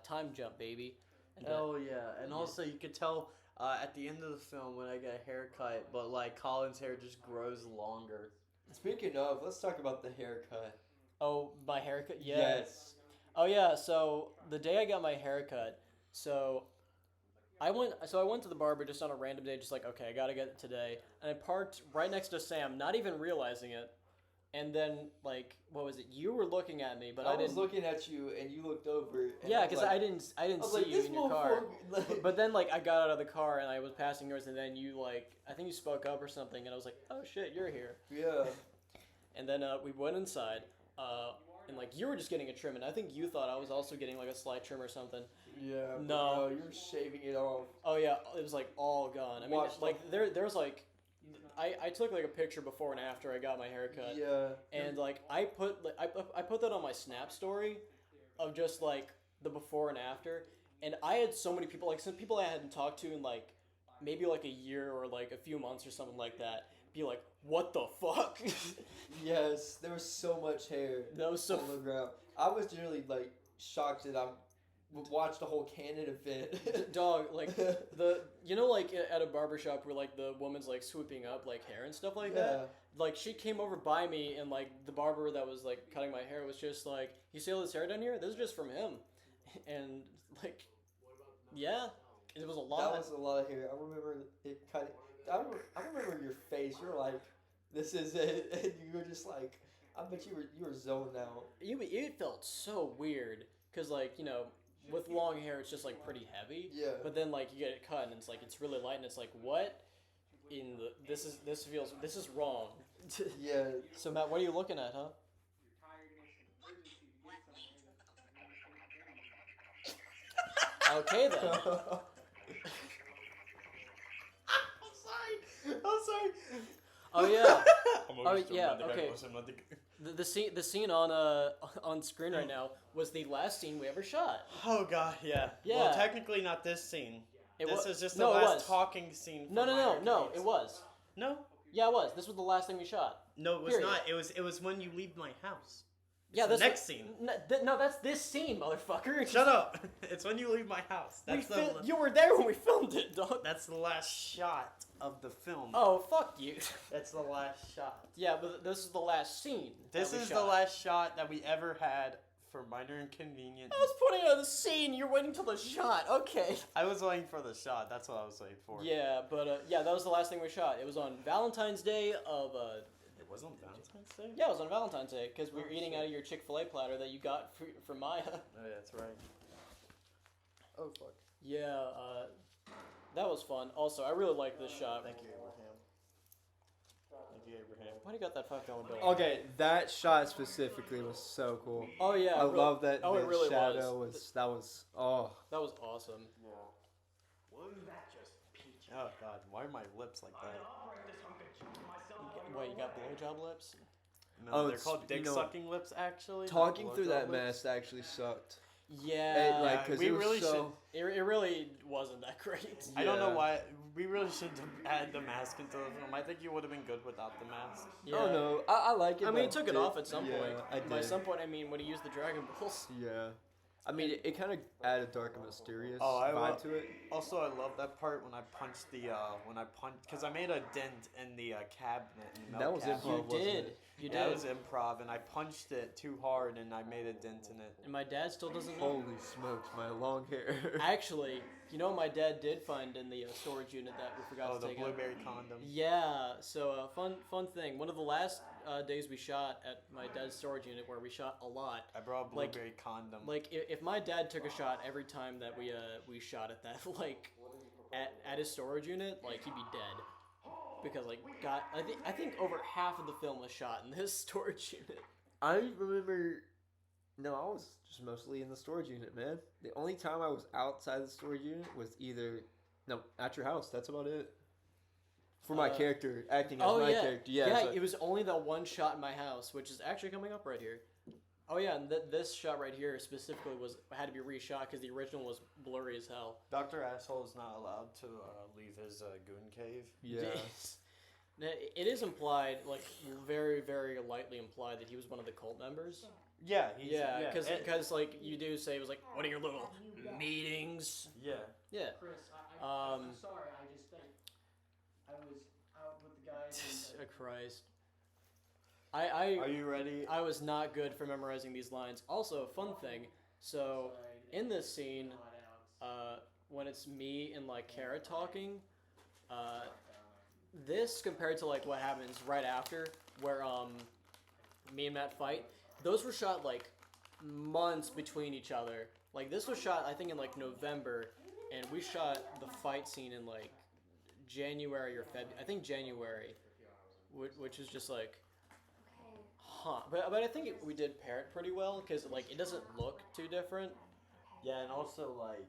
Time jump, baby. And, Oh yeah, and also you could tell at the end of the film when I get a haircut, but like Colin's hair just grows longer. Speaking of, let's talk about the haircut. oh, my haircut, yeah. Yes. Oh yeah, so the day I got my haircut, I went to the barber just on a random day, just like, okay, I gotta get it today. And I parked right next to Sam, not even realizing it. And then, like, what was it? You were looking at me, but I was didn't. looking at you, and you looked over. And Yeah, was because like, I didn't I was see like, you this in your car. motherfucker. But then, like, I got out of the car and I was passing yours, and then you, like, I think you spoke up or something, and I was like, oh shit, you're here. Yeah. And then we went inside, and like you were just getting a trim, and I think you thought I was also getting like a slight trim or something. Yeah. No. You were shaving it off. Oh yeah, it was like all gone. I mean, Watch like there's like, I took like a picture before and after I got my haircut. Yeah. And like I put that on my Snap story, of just like the before and after, and I had so many people, like some people I hadn't talked to in like maybe like a year or like a few months or something like that, be like, what the fuck? Yes, there was so much hair That was so. on the ground. I was generally like shocked that I'm watch the whole Canon event. Dog, like like at a barbershop where like the woman's like swooping up like hair and stuff like that. Like she came over by me and like the barber that was like cutting my hair was just like, "You see all this hair down here? This is just from him," and like, yeah, it was a lot. That was a lot of hair. I remember it cutting. I remember your face. You were like, "This is it," and you were just like, I bet you were zoned out. It felt so weird because like with long hair it's just like pretty heavy. Yeah. But then like you get it cut and it's like it's really light and it's like what in the this is wrong. Yeah. So Matt, what are you looking at, huh? Okay then. I'm sorry. Oh yeah. Okay. The scene on screen right now was the last scene we ever shot. Oh god, yeah. Yeah. Well, technically not this scene. This is just the it last was. talking scene. No, it was. No. Yeah, it was. This was the last thing we shot. No, it was Period. not. It was when you leave my house. Yeah, the next scene. No, that's this scene, motherfucker. Shut up! It's when you leave my house. You were there when we filmed it, dog. That's the last shot of the film. Oh, fuck you. That's the last shot. Yeah, but this is the last scene. This is the last shot that we ever had for Minor Inconvenience. I was putting on the scene. You're waiting till the shot. Okay. I was waiting for the shot. That's what I was waiting for. Yeah, but that was the last thing we shot. It was on Valentine's Day of. It was on Valentine's Day? Yeah, it was on Valentine's Day because we were eating out of your Chick-fil-A platter that you got for Maya. Oh yeah, that's right. Oh fuck. Yeah, that was fun. Also, I really like this shot. Thank you, Abraham. Thank you, Abraham. Why do you got that $5 bill? Okay, that shot specifically was so cool. Oh yeah, I love that. Oh, it really shadow was. That was That was awesome. Yeah. Oh god, why are my lips like that? Wait, you got blowjob lips? No, they're called dick-sucking lips, actually. Talking through that lips. mask actually sucked. Yeah, Cause we it was really so... It really wasn't that great. I don't know why. We really should have added the mask into the film. I think you would have been good without the mask. Yeah. Oh no, I like it. I mean, he took it off at some point. I By did. some point, I mean when he used the Dragon Balls. Yeah. I mean, it kind of added dark and mysterious I vibe to it. Also, I love that part when I punched because I made a dent in the cabinet. In the That was cabinet. improv, You wasn't did. it? You did. That was improv, and I punched it too hard, and I made a dent in it. And my dad still doesn't know. Holy smokes, my long hair. Actually, you know what my dad did find in the storage unit that we forgot to The take out? blueberry condom. Yeah, so fun thing. One of the last days we shot at my dad's storage unit where we shot a lot. I brought a blueberry condom. Like if my dad took a shot every time that we shot at that like at his storage unit, like he'd be dead. Because like God, I think over half of the film was shot in this storage unit. I remember. No, I was just mostly in the storage unit, man. The only time I was outside the storage unit was either at your house. That's about it. For my character, acting as my character. Yeah, so it was only the one shot in my house, which is actually coming up right here. Oh yeah, and this shot right here specifically had to be reshot because the original was blurry as hell. Dr. Asshole is not allowed to leave his goon cave. Yeah. It is implied, like very, very lightly implied, that he was one of the cult members. Yeah, because like you do say it was like one of your little meetings. Yeah. Yeah. Chris, I'm sorry. I was out with the guys. Oh, Christ. I Are you ready? I was not good for memorizing these lines. Also, fun thing. So in this scene, when it's me and like Kara talking, this compared to like what happens right after, where me and Matt fight, those were shot like months between each other. Like this was shot I think in like November, and we shot the fight scene in like January or February. I think January, which is just like, huh. But I think we did pair it pretty well because like it doesn't look too different. Yeah, and also like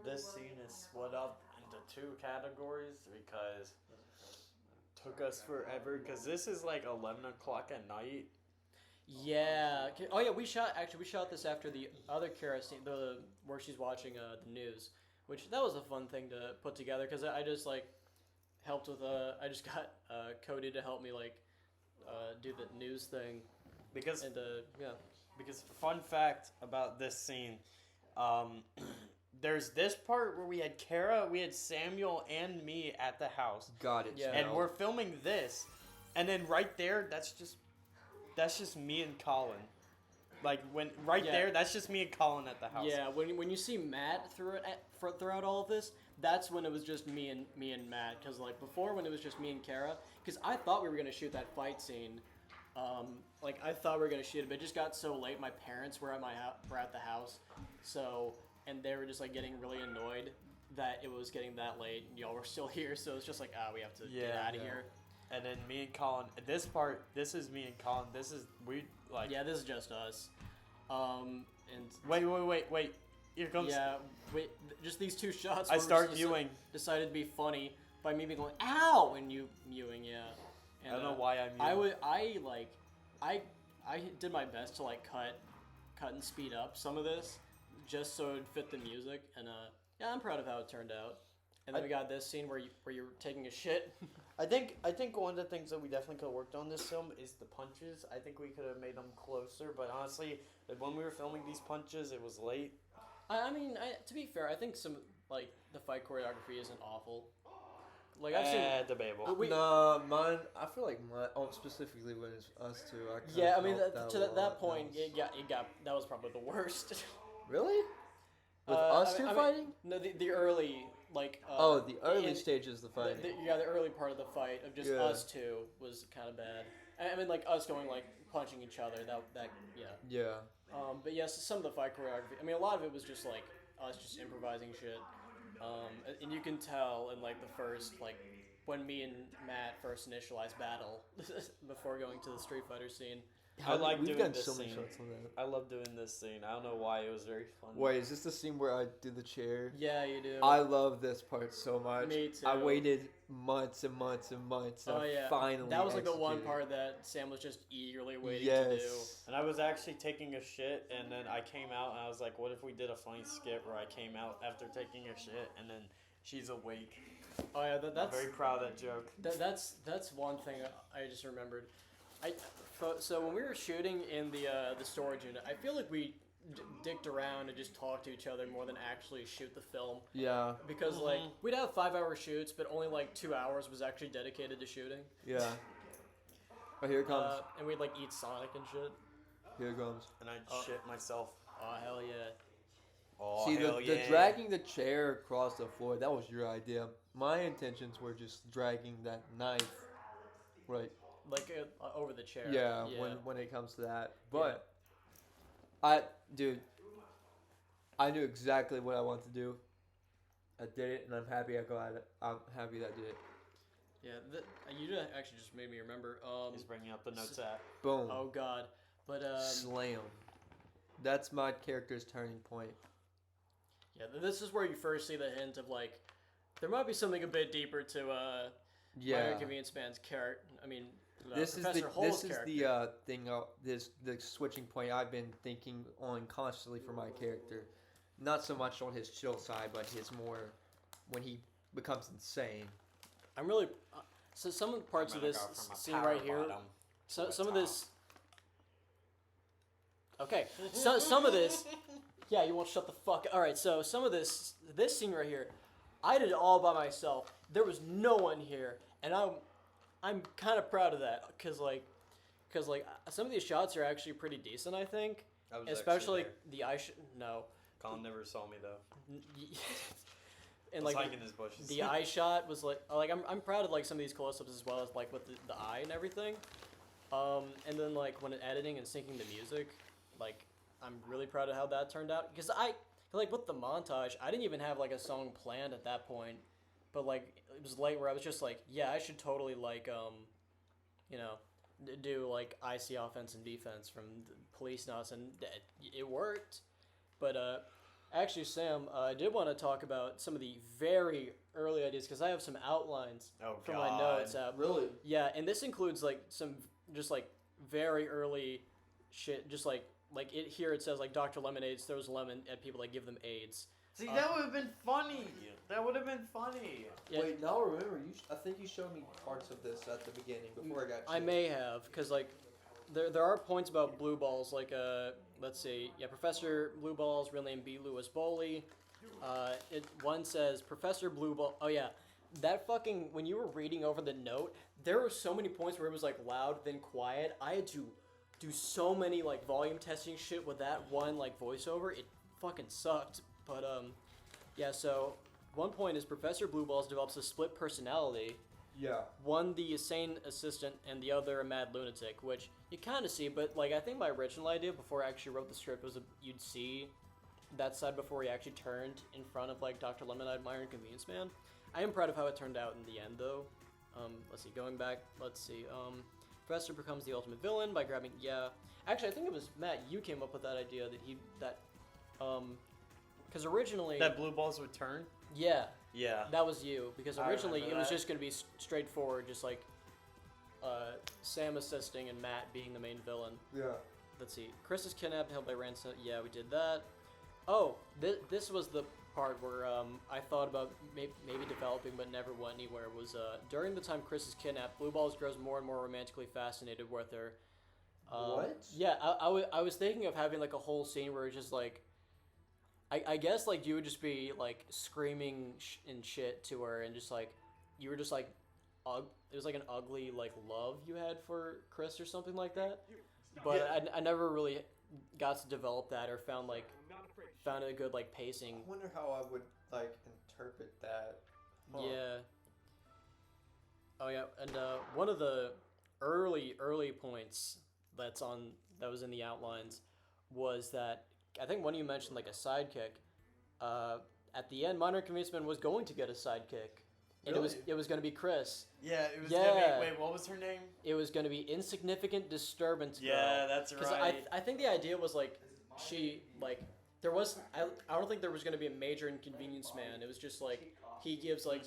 this scene is split up into two categories because it took us forever. Because this is like 11 o'clock at night. Yeah. Oh yeah, we shot this after the other Kara scene, where she's watching the news, which that was a fun thing to put together because I just like helped with I just got Cody to help me like do the news thing Because and yeah. Because fun fact about this scene, There's this part where we had Kara, we had Samuel, and me at the house, God, it Yeah. and smelled. we're filming this, and then right there, that's just me and Colin. Like Yeah. there, that's just me and Colin at the house. Yeah, when you see Matt throughout all of this, that's when it was just me and Matt. Because like before, when it was just me and Kara, because I thought we were gonna shoot that fight scene. Like I thought we were gonna shoot it, but it just got so late. My parents were at the house, so and they were just like getting really annoyed that it was getting that late and y'all were still here. So it's just like, we have to get out of yeah. here. And then me and Colin. This part, this is me and Colin. This is we like. Yeah, this is just us. And Wait. Here comes. yeah, just these two shots. I where we start just mewing. Decided to be funny by me being going ow and you mewing, yeah. And, I don't know why I'm. I did my best to like cut and speed up some of this just so it'd fit the music, and yeah, I'm proud of how it turned out. And then we got this scene where you're taking a shit. I think one of the things that we definitely could have worked on this film is the punches. I think we could have made them closer, but honestly, like, when we were filming these punches, it was late. I mean, to be fair, I think some like the fight choreography isn't awful. Like I've seen. Debatable. Mine. I feel like mine. Oh, specifically when it's us two. Yeah, I mean, to that point, it got that was probably the worst. Really? With us two fighting? No, the early like. The early stages of the fighting. The early part of the fight of just us two was kind of bad. I mean, like us going like punching each other. That yeah. Yeah. But yes, some of the fight choreography. I mean, a lot of it was just like us just improvising shit. And you can tell in like the first like when me and Matt first initialized battle before going to the Street Fighter scene. I like We've doing done this so many scene. shots on that. I love doing this scene. I don't know why, it was very fun. Wait, is this the scene where I do the chair? Yeah, you do. I love this part so much. Me too. I waited months and months and months. And I finally that was like the one executed. part that Sam was just eagerly waiting Yes. to do. And I was actually taking a shit, and then I came out, and I was like, what if we did a funny skit where I came out after taking a shit, and then she's awake. Oh yeah, I'm that's very proud of that joke. that's one thing I just remembered. So when we were shooting in the storage unit, I feel like we dicked around and just talked to each other more than actually shoot the film. Yeah. Because like we'd have 5-hour shoots, but only like 2 hours was actually dedicated to shooting. Yeah. Oh, here it comes. And we'd like eat Sonic and shit. Here it comes. And I shit myself. Oh hell yeah! Oh, See, hell the yeah. dragging the chair across the floor, that was your idea. My intentions were just dragging that knife, right? Like over the chair. Yeah, when it comes to that. But, I knew exactly what I wanted to do. I did it, and I'm happy I'm happy that I did it. Yeah, you actually just made me remember. He's bringing up the notes app. Boom. Oh god, but Slam. That's my character's turning point. yeah, this is where you first see the hint of like there might be something a bit deeper to Minor Inconvenience Man's character. I mean, Professor Hull's character. The switching point I've been thinking on constantly for my character. Not so much on his chill side, but his more when he becomes insane. I'm really so some of the parts of this scene right here. So some of this. Okay, so some of this. Yeah, you won't shut the fuck. All right, so some of this scene right here, I did it all by myself. There was no one here, and I'm kind of proud of that because some of these shots are actually pretty decent. I think, I was especially actually the eye. No. Colin never saw me though. And I was like hiding in his bushes. the eye shot was like I'm proud of like some of these close-ups as well as like with the eye and everything. And then like when editing and syncing the music, like I'm really proud of how that turned out because I like with the montage I didn't even have like a song planned at that point, but like it was late where I was just like I should totally like do like IC offense and defense from the Police Nuts, and it worked. But actually, Sam, I did want to talk about some of the very early ideas because I have some outlines from my notes. Really? Yeah, and this includes like some just like very early shit. Just like it here it says like Dr. Lemonade throws lemon at people that give them AIDS. See, that would have been funny. That would have been funny. Yeah. Wait, now remember, I think you showed me parts of this at the beginning before I got. I may have because like there are points about blue balls, like, let's see, yeah, Professor Blue Balls, real name B. Lewis Boley. One says, Professor Blue Ball, oh yeah, that fucking, when you were reading over the note, there were so many points where it was, like, loud, then quiet. I had to do so many, like, volume testing shit with that one, like, voiceover. It fucking sucked. But, yeah, so, one point is Professor Blue Balls develops a split personality. Yeah. One the sane assistant and the other a mad lunatic, which you kind of see, but like I think my original idea before I actually wrote the script was you'd see that side before he actually turned in front of like Dr. Lemonade, Minor Inconvenience Man. I am proud of how it turned out in the end though. Let's see, going back, let's see. Professor becomes the ultimate villain by grabbing, yeah. Actually, I think it was Matt, you came up with that idea because originally... That blue balls would turn? Yeah. Yeah. That was you, because I originally it remember was that. just going to be straightforward, just like Sam assisting and Matt being the main villain. Yeah. Let's see. Chris is kidnapped, held by ransom. Yeah, we did that. Oh, this was the part where I thought about maybe developing but never went anywhere, was during the time Chris is kidnapped, Blue Balls grows more and more romantically fascinated with her. What? Yeah, I was thinking of having like a whole scene where it's just like, I guess like you would just be like screaming and shit to her, and just like you were just like, it was like an ugly like love you had for Chris or something like that. But I never really got to develop that or found a good like pacing. I wonder how I would like interpret that. Huh. Yeah. Oh yeah, and one of the early points that was in the outlines was that I think one of you mentioned like a sidekick. At the end, Minor Inconvenience Man was going to get a sidekick, and Really? it was going to be Chris. Yeah, it was Yeah. gonna be, wait, what was her name? It was going to be Insignificant Disturbance Girl. Yeah, that's Because right. I think the idea was like she like there was I don't think there was going to be a Major Inconvenience Man. It was just like he gives like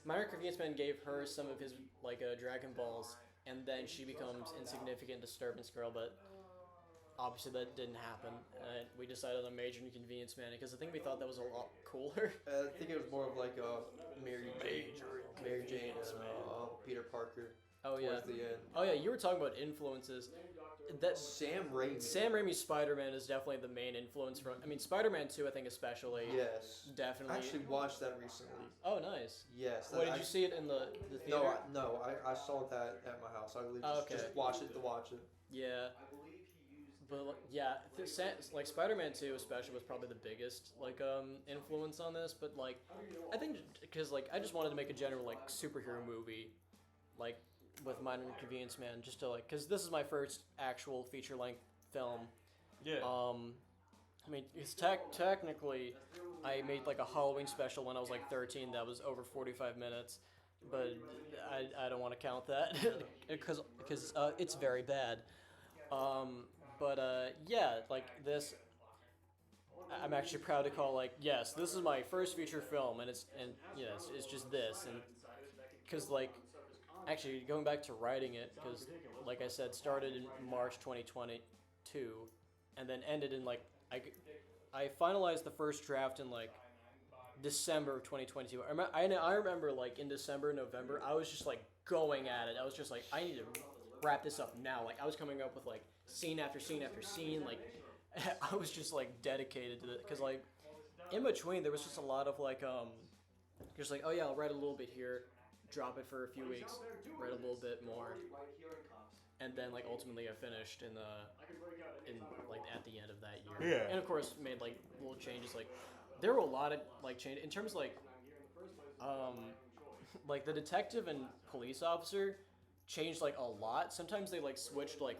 Minor Inconvenience Man gave her some of his like Dragon Balls, and then she becomes Insignificant Disturbance Girl, but obviously that didn't happen. We decided on Major Inconvenience Man because I think we thought that was a lot cooler. I think it was more of like a Mary Jane and Peter Parker. Oh yeah. Towards the end. Oh yeah, you were talking about influences. That Sam Raimi. Sam Raimi's Spider-Man is definitely the main influence from. I mean, Spider-Man 2, I think especially. Yes. Definitely. I actually watched that recently. Oh, nice. Yes. What, did you see it in the theater? No, I saw that at my house. I literally Okay. just watched it to watch it. Yeah. But like, yeah, like Spider-Man 2 especially was probably the biggest like influence on this. But like, I think because like I just wanted to make a general like superhero movie, like with Minor Inconvenience Man, just to like, because this is my first actual feature-length film. Yeah. I mean, it's technically, I made like a Halloween special when I was like 13 that was over 45 minutes, but I don't want to count that because it's very bad. Yeah, like this, I'm actually proud to call like, yes, this is my first feature film, and it's just this, and because like, actually going back to writing it, because like I said, started in March 2022, and then ended in like I finalized the first draft in like December of 2022. I remember like in December, November, I was just like going at it. I was just like, I need to wrap this up now. Like I was coming up with like scene after scene after scene. Like I was just like dedicated to it, because like in between there was just a lot of like just like, oh yeah, I'll write a little bit here, drop it for a few weeks, write a little bit more, and then like ultimately I finished in like at the end of that year. Yeah. And of course made like little changes. Like there were a lot of like change in terms of like the detective and police officer changed like a lot. Sometimes they like switched like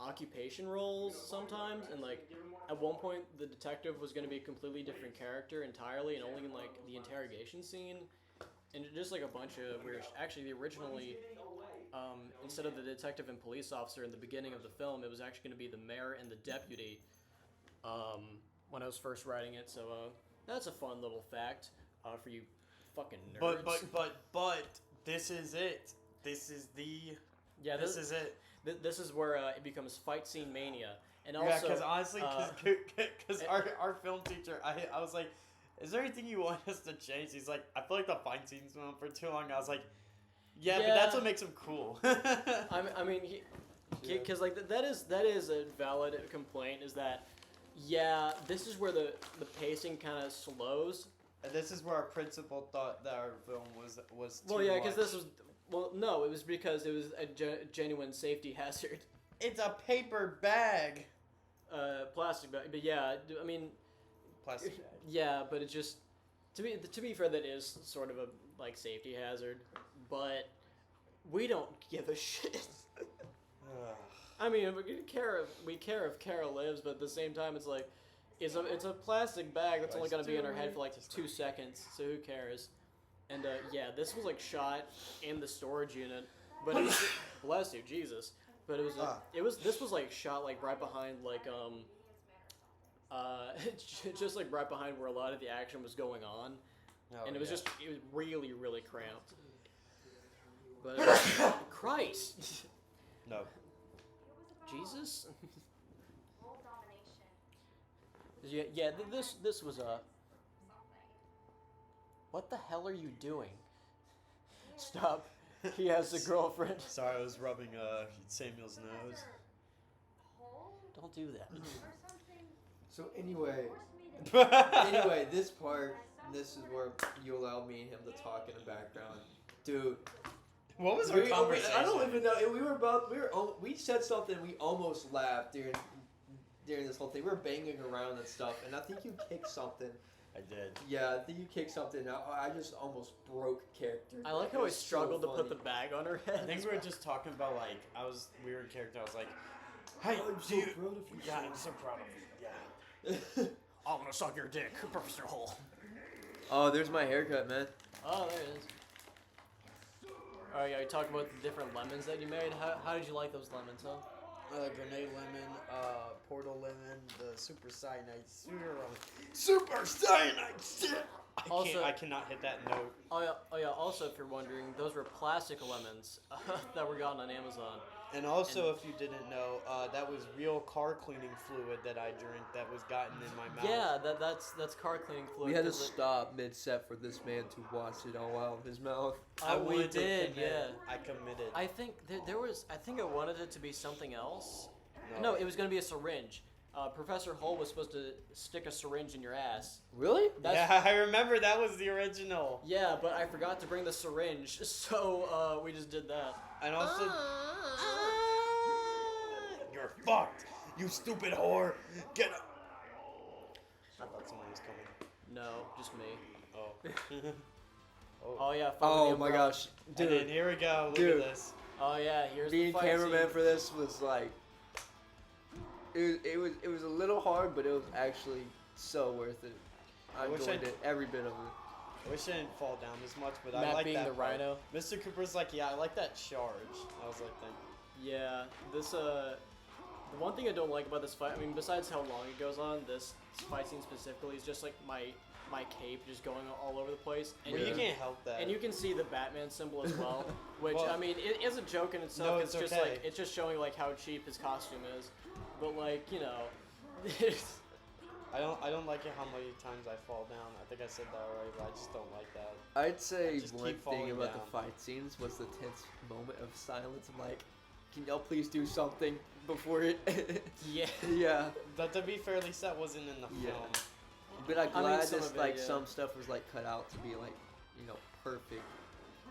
occupation roles sometimes, and like at one point the detective was going to be a completely different character entirely, and only in like the interrogation scene, and just like a bunch of weird. Actually, originally, instead of the detective and police officer in the beginning of the film, it was actually going to be the mayor and the deputy. When I was first writing it, so that's a fun little fact for you fucking nerds. But this is it. This is the. Yeah, this is it. This is where it becomes fight scene mania, and Yeah, also because honestly, because our film teacher, I was like, is there anything you want us to change? He's like, I feel like the fight scenes went on for too long. I was like, Yeah, but Yeah. that's what makes him cool. I mean, because like that is a valid complaint. Is that this is where the pacing kind of slows. And this is where our principal thought that our film was too Well, yeah, because much. this was no, it was because it was a genuine safety hazard. It's a paper bag. Plastic bag, but yeah, I mean, Plastic bag. yeah, but it's just to be fair, that is sort of a like safety hazard, but we don't give a shit. I mean, we care if Kara lives, but at the same time, it's like it's a plastic bag that's only gonna be in her head for like 2 seconds, so who cares? And this was like shot in the storage unit, but it was, bless you, Jesus. But this was like shot like right behind like just like right behind where a lot of the action was going on, and it was really really cramped. But Christ, No. Jesus. This was a. What the hell are you doing? Stop. He has a girlfriend. Sorry, I was rubbing Samuel's nose. Don't do that. So anyway, this part, this is where you allow me and him to talk in the background, dude. What was our conversation? I don't even know. We said something. We almost laughed during this whole thing. We were banging around and stuff, and I think you kicked something. I did. Yeah, I think you kicked something. I just almost broke character. I like how I struggled to put the bag on her head. I think we were just talking about like we were in character. I was like, "Hey, I'm so proud of you. Yeah, I'm so proud of you. Yeah. I'm gonna suck your dick, Professor Hole. Oh, there's my haircut, man. Oh, there it is. Alright, you talking about the different lemons that you made. How did you like those lemons, huh? Grenade lemon, portal lemon, the super cyanide serum. Super cyanide serum! I cannot hit that note. Oh yeah, also if you're wondering, those were plastic lemons that were gotten on Amazon. And also, if you didn't know, that was real car cleaning fluid that I drank that was gotten in my mouth. Yeah, that's car cleaning fluid. We had to stop mid-set for this man to wash it all out of his mouth. We did, yeah. I committed. I think there was. I think I wanted it to be something else. No, it was gonna be a syringe. Professor Hole was supposed to stick a syringe in your ass. Really? Yeah, I remember that was the original. Yeah, but I forgot to bring the syringe, so we just did that. And also, you're fucked, you stupid whore. Get up. I thought someone was coming. No, just me. Oh. Oh yeah. Oh my gosh, dude. And then here we go. Look at this. Oh yeah. Here's Being the fight cameraman scene. for this was like. It was a little hard, but it was actually so worth it. I enjoyed it, every bit of it. I wish I didn't fall down as much, but Matt I like being that the part. rhino. Mr. Cooper's like, yeah, I like that charge. I was like, thank you. Yeah, this the one thing I don't like about this fight, I mean, besides how long it goes on, this fight scene specifically is just like my cape just going all over the place. And Well, you can't help that. And you can see the Batman symbol as well, which Well, I mean, it is a joke in itself. no, it's it's just okay. like it's just showing like how cheap his costume is, but like I don't like it how many times I fall down. I think I said that already, but I just don't like that. I'd say just one keep thing falling about down. the fight scenes was the tense moment of silence. I'm like, can y'all please do something before it? yeah. Yeah. But to be fair, at least that wasn't in the Yeah. film. But I'm I mean, glad some this of it, like yeah. some stuff was like cut out to be like, perfect.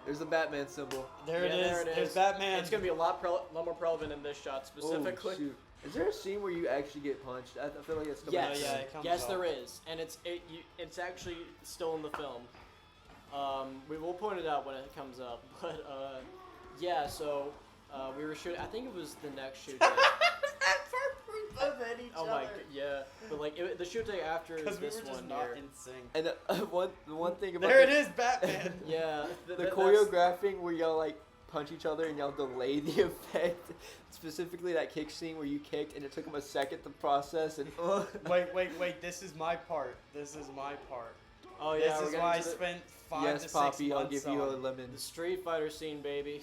There's the Batman symbol. There, Yeah, it is. there it There's is. Batman. It's gonna be a lot more relevant in this shot specifically. Oh, shoot. Is there a scene where you actually get punched? I feel like it's coming Yes, yeah, it comes yes, up. there is, and it's actually still in the film. We will point it out when it comes up, but yeah. So we were shooting. I think it was the next shoot day. Oh my, yeah. But like the shoot day after Because we this were just one not year. in sync. And the one thing about There it is, Batman. Yeah, the choreographing where y'all like punch each other and y'all delay the effect. Specifically that kick scene where you kicked and it took him a second to process and. Wait. This is my part. Oh yeah, This we're is getting why I to the- spent 5 to Yes, 6 Poppy, I'll months give you a on. lemon. the Street Fighter scene, baby.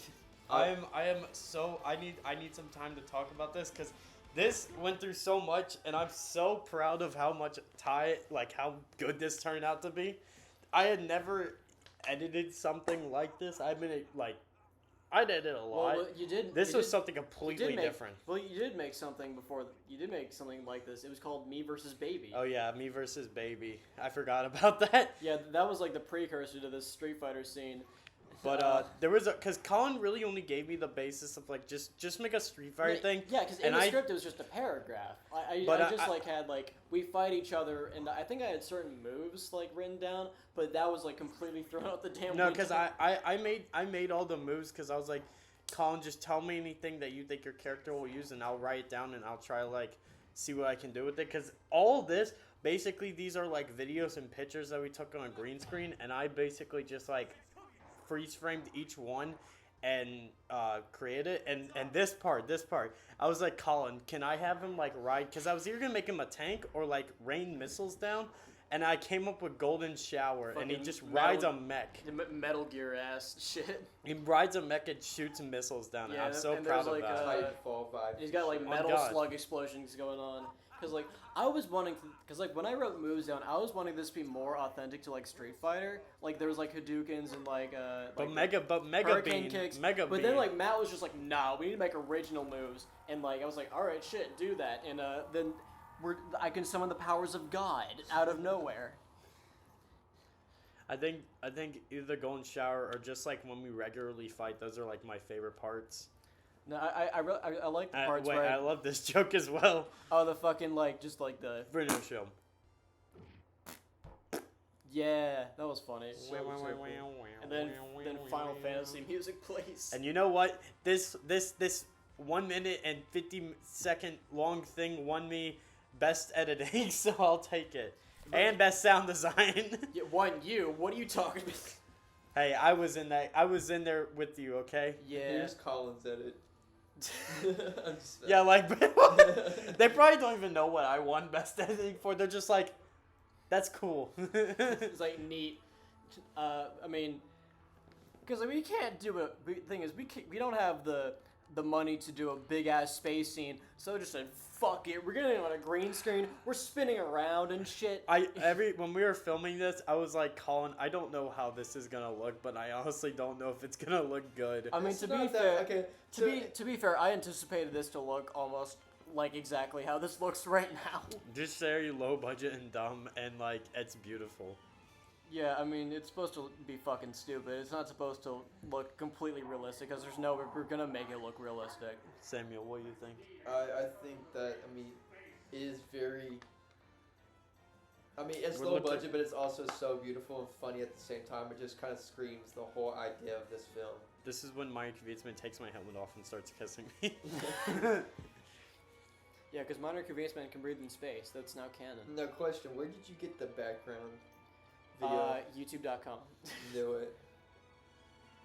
I am so I need some time to talk about this because this went through so much and I'm so proud of how much how good this turned out to be. I had never edited something like this. I've been like I did it a lot. Well, you did. This you was did, something you completely did make, different. Well, you did make something before. You did make something like this. It was called Me versus Baby. Oh yeah, Me versus Baby. I forgot about that. Yeah, that was like the precursor to this Street Fighter scene. But there was because Colin really only gave me the basis of like just make a Street Fighter thing. Yeah, because in and the script it was just a paragraph. I just like had like we fight each other, and I think I had certain moves like written down, but that was like completely thrown out the damn. No, window. because I made all the moves because I was like, Colin, just tell me anything that you think your character will use, and I'll write it down, and I'll try to like see what I can do with it. Because all this, basically, these are like videos and pictures that we took on a green screen, and I basically just like freeze framed each one and created it. And this part, I was like, Colin, can I have him like ride? Because I was either gonna make him a tank or like rain missiles down. And I came up with Golden Shower, and he just rides a mech. Metal Gear ass shit. He rides a mech and shoots missiles down. Yeah, I'm so and proud there's, of like, that. Titanfall 5. He's got like Oh, metal God. slug explosions going on. Because like I was wanting, because like when I wrote moves down, I was wanting this to be more authentic to like Street Fighter. Like there was like Hadoukens and like But like, Mega hurricane Beam, kicks. Mega But Beam. then like Matt was just like, nah, we need to make original moves. And like I was like, all right, shit, do that. And then I can summon the powers of God out of nowhere. I think either Golden Shower or just like when we regularly fight, those are like my favorite parts. No, I like the parts Wait, where I love this joke as well. oh the fucking like just like the Bruno show. yeah, that was funny. And then Final Fantasy music plays. And you know what? This 1 minute and 50-second long thing won me best editing, so I'll take it. And best sound design. Yeah, one you. What are you talking about? Hey, I was in there with you, okay? Yeah. Here's Colin's edit. I'm just- Yeah, like they probably don't even know what I won best editing for. They're just like, that's cool. It's like neat. I mean, because we can't do it. The thing is, we don't have the money to do a big ass space scene. So I just said, fuck it. We're getting on a green screen. We're spinning around and shit. When we were filming this, I was like, Colin, I don't know how this is gonna look, but I honestly don't know if it's gonna look good. I mean, It's to be not that- fair, okay, to be fair, I anticipated this to look almost like exactly how this looks right now. Just very low budget and dumb, and like it's beautiful. Yeah, I mean, it's supposed to be fucking stupid. It's not supposed to look completely realistic, because there's no way we're gonna make it look realistic. Samuel, what do you think? I think that, I mean, it is very... I mean, it's We're low looking- budget, but it's also so beautiful and funny at the same time. It just kind of screams the whole idea of this film. This is when Minor Inconvenience Man takes my helmet off and starts kissing me. Yeah, because Minor Inconvenience Man can breathe in space. That's now canon. No question, where did you get the background video? YouTube.com. Knew it.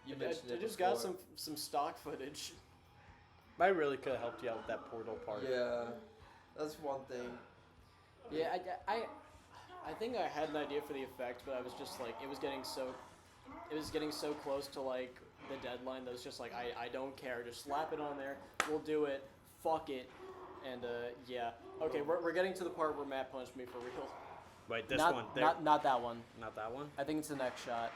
You mentioned I it just before. got some stock footage. I really could have helped you out with that portal part. Yeah, that's one thing. Yeah, I think I had an idea for the effect, but I was just like, it was getting so close to like the deadline that was just like, I don't care, just slap it on there, we'll do it, fuck it, and yeah. Okay, we're getting to the part where Matt punched me for real. Wait, this not, one. Not that one. Not that one? I think it's the next shot.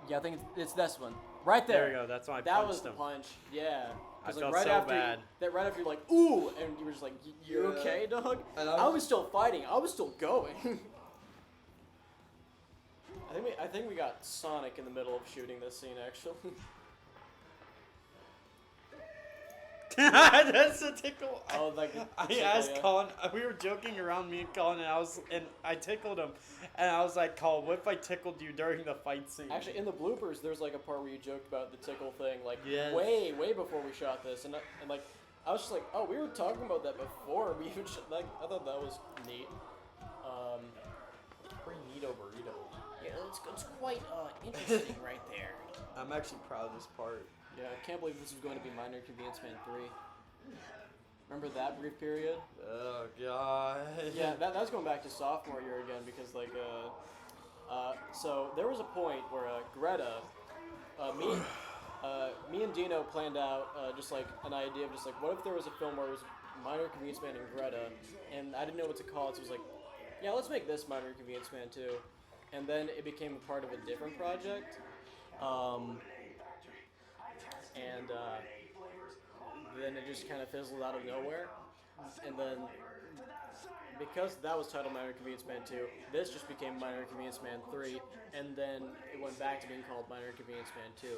Yeah, I think it's this one. Right there. There we go, that's why I That punched was the him. punch. Yeah. I 'Cause, felt right so after bad. right after you're like, ooh, and you were just like, you Yeah. okay, dog? And I was still fighting. I was still going. I think we got Sonic in the middle of shooting this scene, actually. That's a tickle. Oh, like the I tickle, asked yeah. Colin. We were joking around, me and Colin, and I tickled him, and I was like, Colin, what if I tickled you during the fight scene? Actually, in the bloopers, there's like a part where you joked about the tickle thing, like Yes. way before we shot this, and like I was just like, oh, we were talking about that before we even like I thought that was neat. Pretty neato burrito. Yeah, it's quite interesting right there. I'm actually proud of this part. Yeah, I can't believe this was going to be Minor Inconvenience Man 3. Remember that brief period? Oh god. Yeah, that's going back to sophomore year again because like so there was a point where Greta, me and Dino planned out just like an idea of just like what if there was a film where it was Minor Inconvenience Man and Greta, and I didn't know what to call it, so it was like, yeah, let's make this Minor Inconvenience Man too, and then it became a part of a different project. and then it just kind of fizzled out of nowhere. And then, because that was titled Minor Inconvenience Man 2, this just became Minor Inconvenience Man 3, and then it went back to being called Minor Inconvenience Man 2.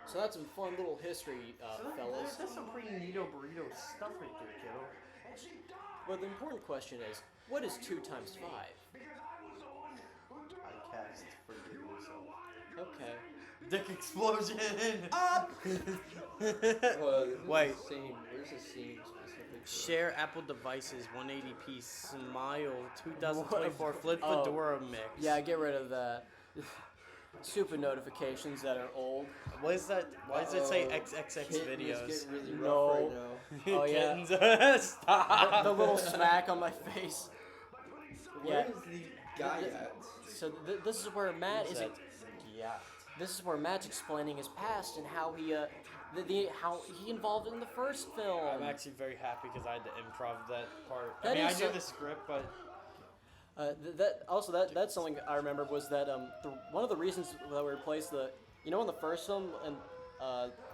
So that's some fun little history, fellas. That's some pretty neato burrito stuff right there, kiddo. But the important question is, what is 2 times 5? I cast forgive yourself. Okay. Dick explosion! Up! Well, Wait. Where's the scene specifically? Share Apple devices, 180p, smile, 2024 flip fedora mix. Yeah, get rid of that. Stupid notifications that are old. What is that? Why does it say XXX Kittens videos? get really rough No. right now. Oh, yeah. Kittens. Stop. The little smack on my face. Where Yeah. is the guy at? So this is where Matt is. Yeah. This is where Matt's explaining his past and how he how he involved in the first film. I'm actually very happy because I had to improv that part. That I mean, I is knew a- the script, but That's something I remember was that one of the reasons that we replaced in the first film and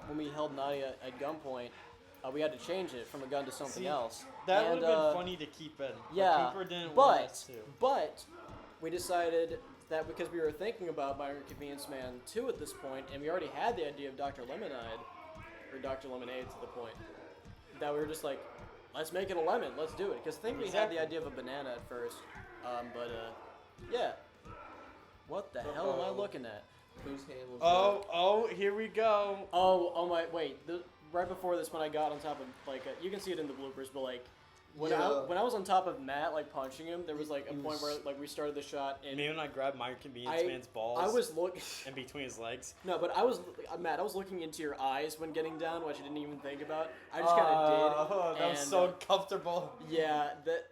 when we held Nadia at gunpoint, we had to change it from a gun to something See, else. that And, would have been funny to keep in. Yeah, but Cooper didn't want us to. but we decided that because we were thinking about Minor Inconvenience Man 2 at this point, and we already had the idea of Dr. Lemonade, or Dr. Lemonade to the point, that we were just like, let's make it a lemon, let's do it. Because I think we had Exactly. the idea of a banana at first, yeah. What the hell am I looking at? Whose hand was Oh, here we go. Oh my, wait, right before this when I got on top of, you can see it in the bloopers, but when Yeah. I was on top of Matt, punching him, there was a point where we started the shot and Me when I grabbed my convenience man's balls I was looking. in between his legs. No, but Matt, I was looking into your eyes when getting down, which I didn't even think about. I just kind of did. Oh, that was and, so uncomfortable. yeah, that.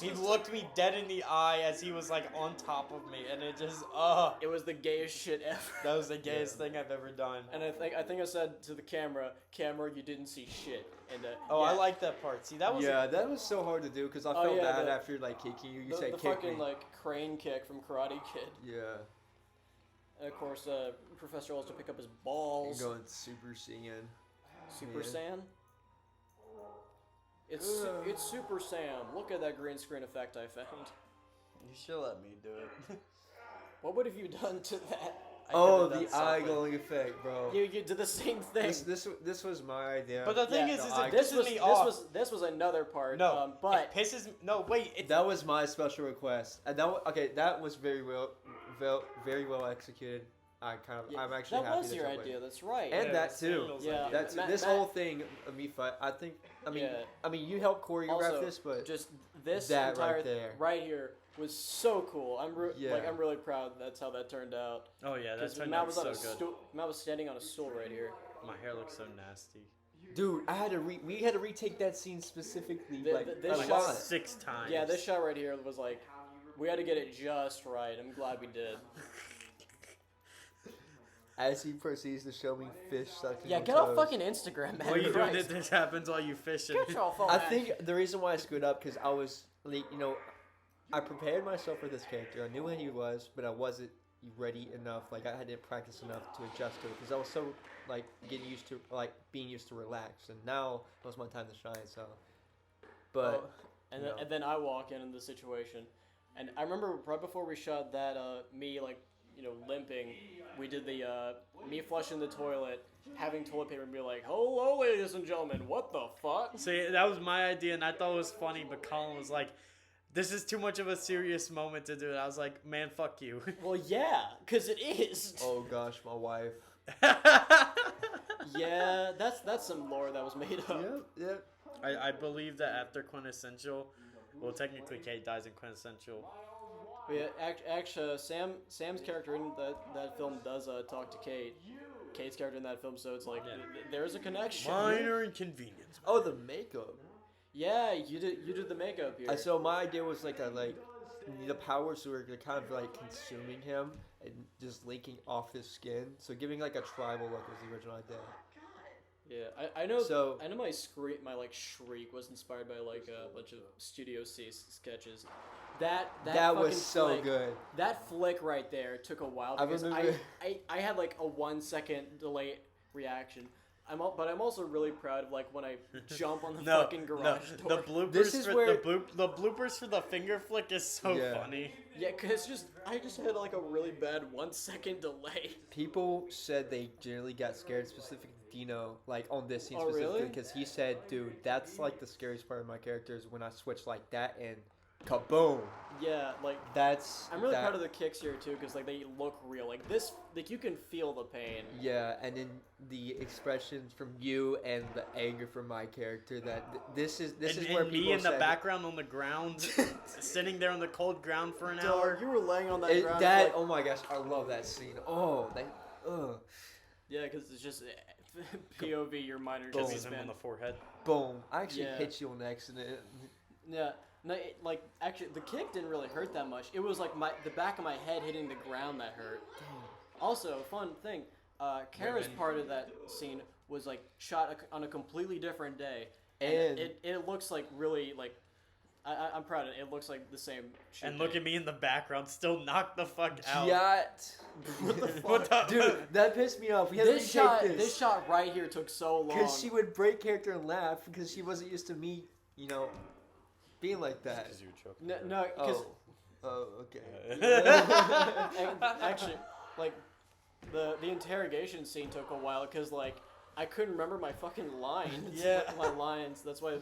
He looked me dead in the eye as he was on top of me, and it just It was the gayest shit ever. that was the gayest thing I've ever done. And I think I said to the camera, you didn't see shit. And Oh, yeah, I like that part. See, that was Yeah, that was so hard to do because I Oh, felt yeah, bad the- after kicking you. You the said kick fucking me. crane kick from Karate Kid. Yeah, And of course, Professor also pick up his you're balls. going Super Saiyan. Super man. Saiyan. It's Super Sam. Look at that green screen effect I found. You should let me do it. What would have you done to that? I Oh, could've the done eye something. going effect, bro. You did the same thing. This was my idea. But the thing Yeah, is, no, it this pisses was me off. this was another part. No, but it pisses me. No, wait. It's That was my special request, and that was very well executed. I'm actually that happy was your idea. That's right. And Yeah, that too. Samuel's Yeah. idea. That's Matt- this Matt- whole thing of me fight. Yeah. I mean, you helped choreograph Also, this, but just this that entire right there. right here was so cool. I'm Yeah. I'm really proud that's how that turned out. Oh yeah, that Because turned Matt out was so on a good. stool. Matt was standing on a stool right here. My hair looks so nasty. dude, we had to retake that scene specifically This a shot- lot. 6 times. Yeah, this shot right here was we had to get it just right. I'm glad we did. As he proceeds to show me fish sucking. Yeah, on get off toes. fucking Instagram, man. What are you doing Christ. that this happens while you fishing? Get your phone I back. think the reason why I screwed up because I was I prepared myself for this character. I knew what he was, but I wasn't ready enough. I hadn't practiced enough to adjust to it because I was so getting used to being used to relax, and now was my time to shine. So, but And, you then, know. and then I walk in the situation, and I remember right before we shot that, me limping, we did the me flushing the toilet, having toilet paper, and be like, "Hello, ladies and gentlemen, what the fuck?" See, that was my idea, and I thought it was funny, but Colin was like, this is too much of a serious moment to do it. I was like, man, fuck you. Well, yeah, cause it is. oh gosh, my wife. Yeah, that's some lore that was made up. Yep. I believe that after Quintessential, well, technically Kate dies in Quintessential. But yeah, actually, Sam's character in that film does talk to Kate. Kate's character in that film, so it's like Yeah. there's a connection. Minor Inconvenience. Oh, the makeup. Yeah, you did the makeup here. So my idea was the powers were kind of consuming him and just linking off his skin, so giving a tribal look was the original idea. Yeah, I know. So- I know my shriek was inspired by a bunch of Studio C sketches. That That was fucking so flick, good. That flick right there took a while I because remember- I had a 1 second delay reaction. But I'm also really proud of like when I jump on the No, fucking garage The door. bloopers This is for where- the bloopers for the finger flick is so Yeah. funny. Yeah, cause I just had like a really bad 1 second delay. People said they generally got scared, specifically Dino, like on this scene Oh, specifically, really? because he said, "Dude, that's like the scariest part of my character is when I switch like that and kaboom." Yeah, like That's I'm really that, proud of the kicks here too, cause like they look real. Like this, like you can feel the pain. Yeah, and then the expressions from you and the anger from my character. This is And where me people in the said- background on the ground, sitting there on the cold ground for an hour. Dog, you were laying on that ground. That like, oh my gosh, I love that scene. Oh, yeah, cause it's just POV. Your Minor Kisses Inconvenience him on Man. the forehead. boom! I actually Yeah. hit you on accident. Yeah. No, like actually, the kick didn't really hurt that much. It was like the back of my head hitting the ground that hurt. Also, fun thing, Kara's man. part of that scene was like shot on a completely different day, And- it looks like really like I'm proud of it. It looks like the same. Shoot And look day. at me in the background, still knocked the fuck out. Yacht. What the fuck? What the Dude, that pissed me off. We had This to retake shot, this. this shot right here took so long. Because she would break character and laugh because she wasn't used to me, being like that. Because you were choking. No, because Oh, okay. actually, like the interrogation scene took a while because like I couldn't remember my fucking lines. Yeah. my lines. That's why,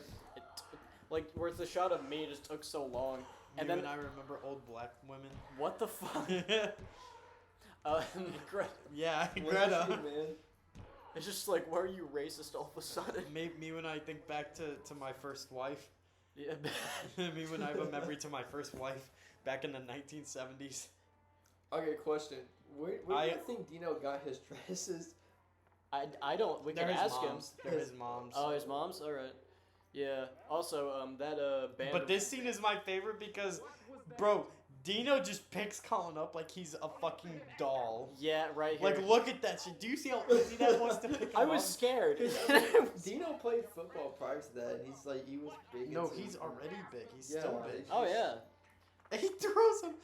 like, where the shot of me just took so long. And You then and I remember old black women. what the fuck? Yeah, What is Greta. she, man? It's just like, why are you racist all of a sudden? Me when I think back to my first wife. Yeah. Me when I have a memory to my first wife back in the 1970s. Okay, question. Where do I- you think Dino got his dresses? I don't. We They're can his ask him. moms. They're his moms. Oh, his mom's. All right. Yeah. Also, that band. But this scene is my favorite because, bro, Dino just picks Colin up like he's a fucking doll. Yeah, right here. Like, look at that shit. Do you see how easy that was to pick him I was up? scared. Dino played football prior to that, and he was big. No, into- he's already big. He's Yeah, still big. Oh yeah. And he throws him.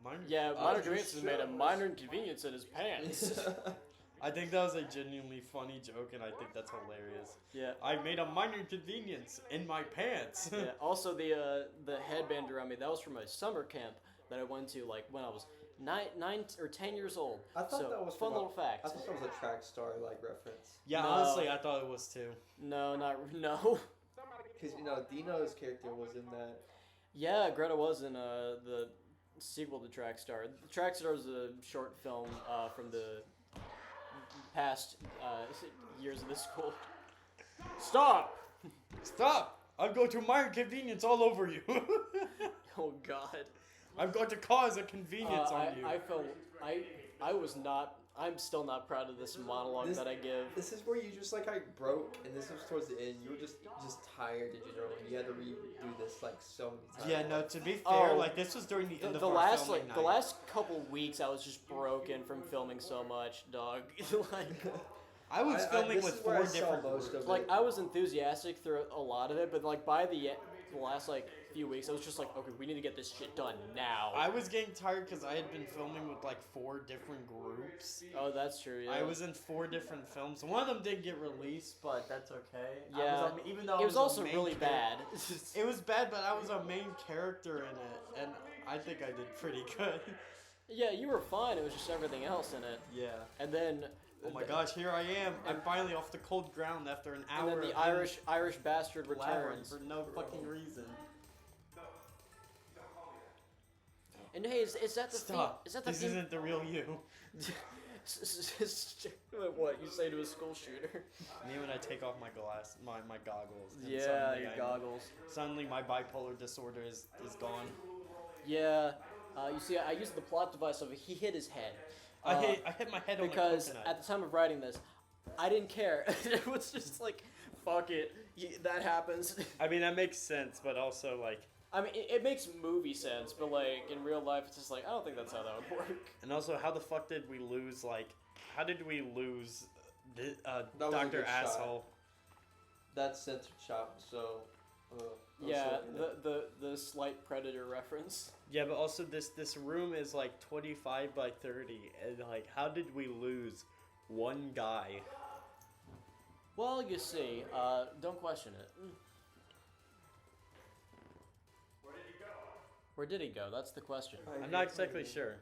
Minor- Yeah, I Minor just Inconvenience has made a showed minor inconvenience in his pants. I think that was a genuinely funny joke, and I think that's hilarious. Yeah. I made a minor inconvenience in my pants. Yeah. Also, the headband around me, that was from a summer camp that I went to like when I was 9 or 10 years old. I thought so, that was fun from little fact. I thought that was a track star reference. Yeah, No. honestly, I thought it was too. No, no. Because Dino's character was in that. Yeah, Greta was in the sequel to Trackstar. Trackstar was a short film from the past years of the school. Stop! Stop! I'm going to minor inconvenience all over you. Oh God. I'm going to cause a convenience on you. I felt I was not. I'm still not proud of this monologue This- that I give. This is where you just like broke, and this was towards the end. You were just tired in general. You had to redo this like so many times. Yeah, no. To be fair, Oh, like this was during the end of The our last filming the night. last couple weeks, I was just broken from filming so much, dog. I was filming this with is where 4 I saw different most groups. of like it. I was enthusiastic through a lot of it, but like by the last like few weeks, I was just like, okay, we need to get this shit done now. I was getting tired because I had been filming with like 4 different groups. Oh, that's true. Yeah. I was in 4 different films. One of them did get released, but that's okay. Yeah. Even though It was a also main really bad. It was bad, but I was a main character in it, and I think I did pretty good. Yeah, you were fine. It was just everything else in it. Yeah. And then. Oh my gosh, here I am. I'm finally off the cold ground after an And hour. then the of Irish bastard blabbering returns. for no fucking reason. And hey, is that the Stop. Is that the This theme? isn't the real you. What you say to a school shooter? Me when I take off my my goggles. and Yeah, suddenly your I'm- goggles. Suddenly my bipolar disorder is gone. Yeah. You see, I used the plot device of he hit his head. I hit my head on Because the coconut. at the time of writing this, I didn't care. It was just like, fuck it, that happens. I mean that makes sense, but also like. I mean, it makes movie sense, but like in real life, it's just like I don't think that's how that would work. And also, how the fuck did we lose? Like, how did we lose That was a Dr. good shot. Asshole? That censored shot, so. Yeah, the slight Predator reference. Yeah, but also this room is like 25 by 30, and like, how did we lose one guy? Well, you see, don't question it. Where did he go? That's the question. I'm not exactly sure.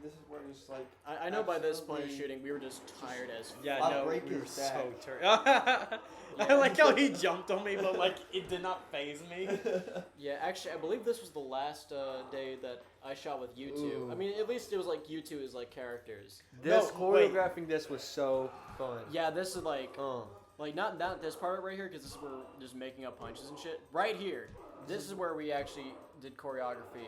This is where it's like. I know by this point of absolutely- shooting, we were just tired as Yeah, I'll no, break we were his so back. tired. I like how he jumped on me, but like it did not phase me. Yeah, actually, I believe this was the last day that I shot with you two. Ooh. I mean, at least it was like you two as like characters. This No, wait. choreographing this was so fun. Yeah, this is like Oh. not this part right here because this is where we're just making up punches and shit. Right here, this is where we actually did choreography,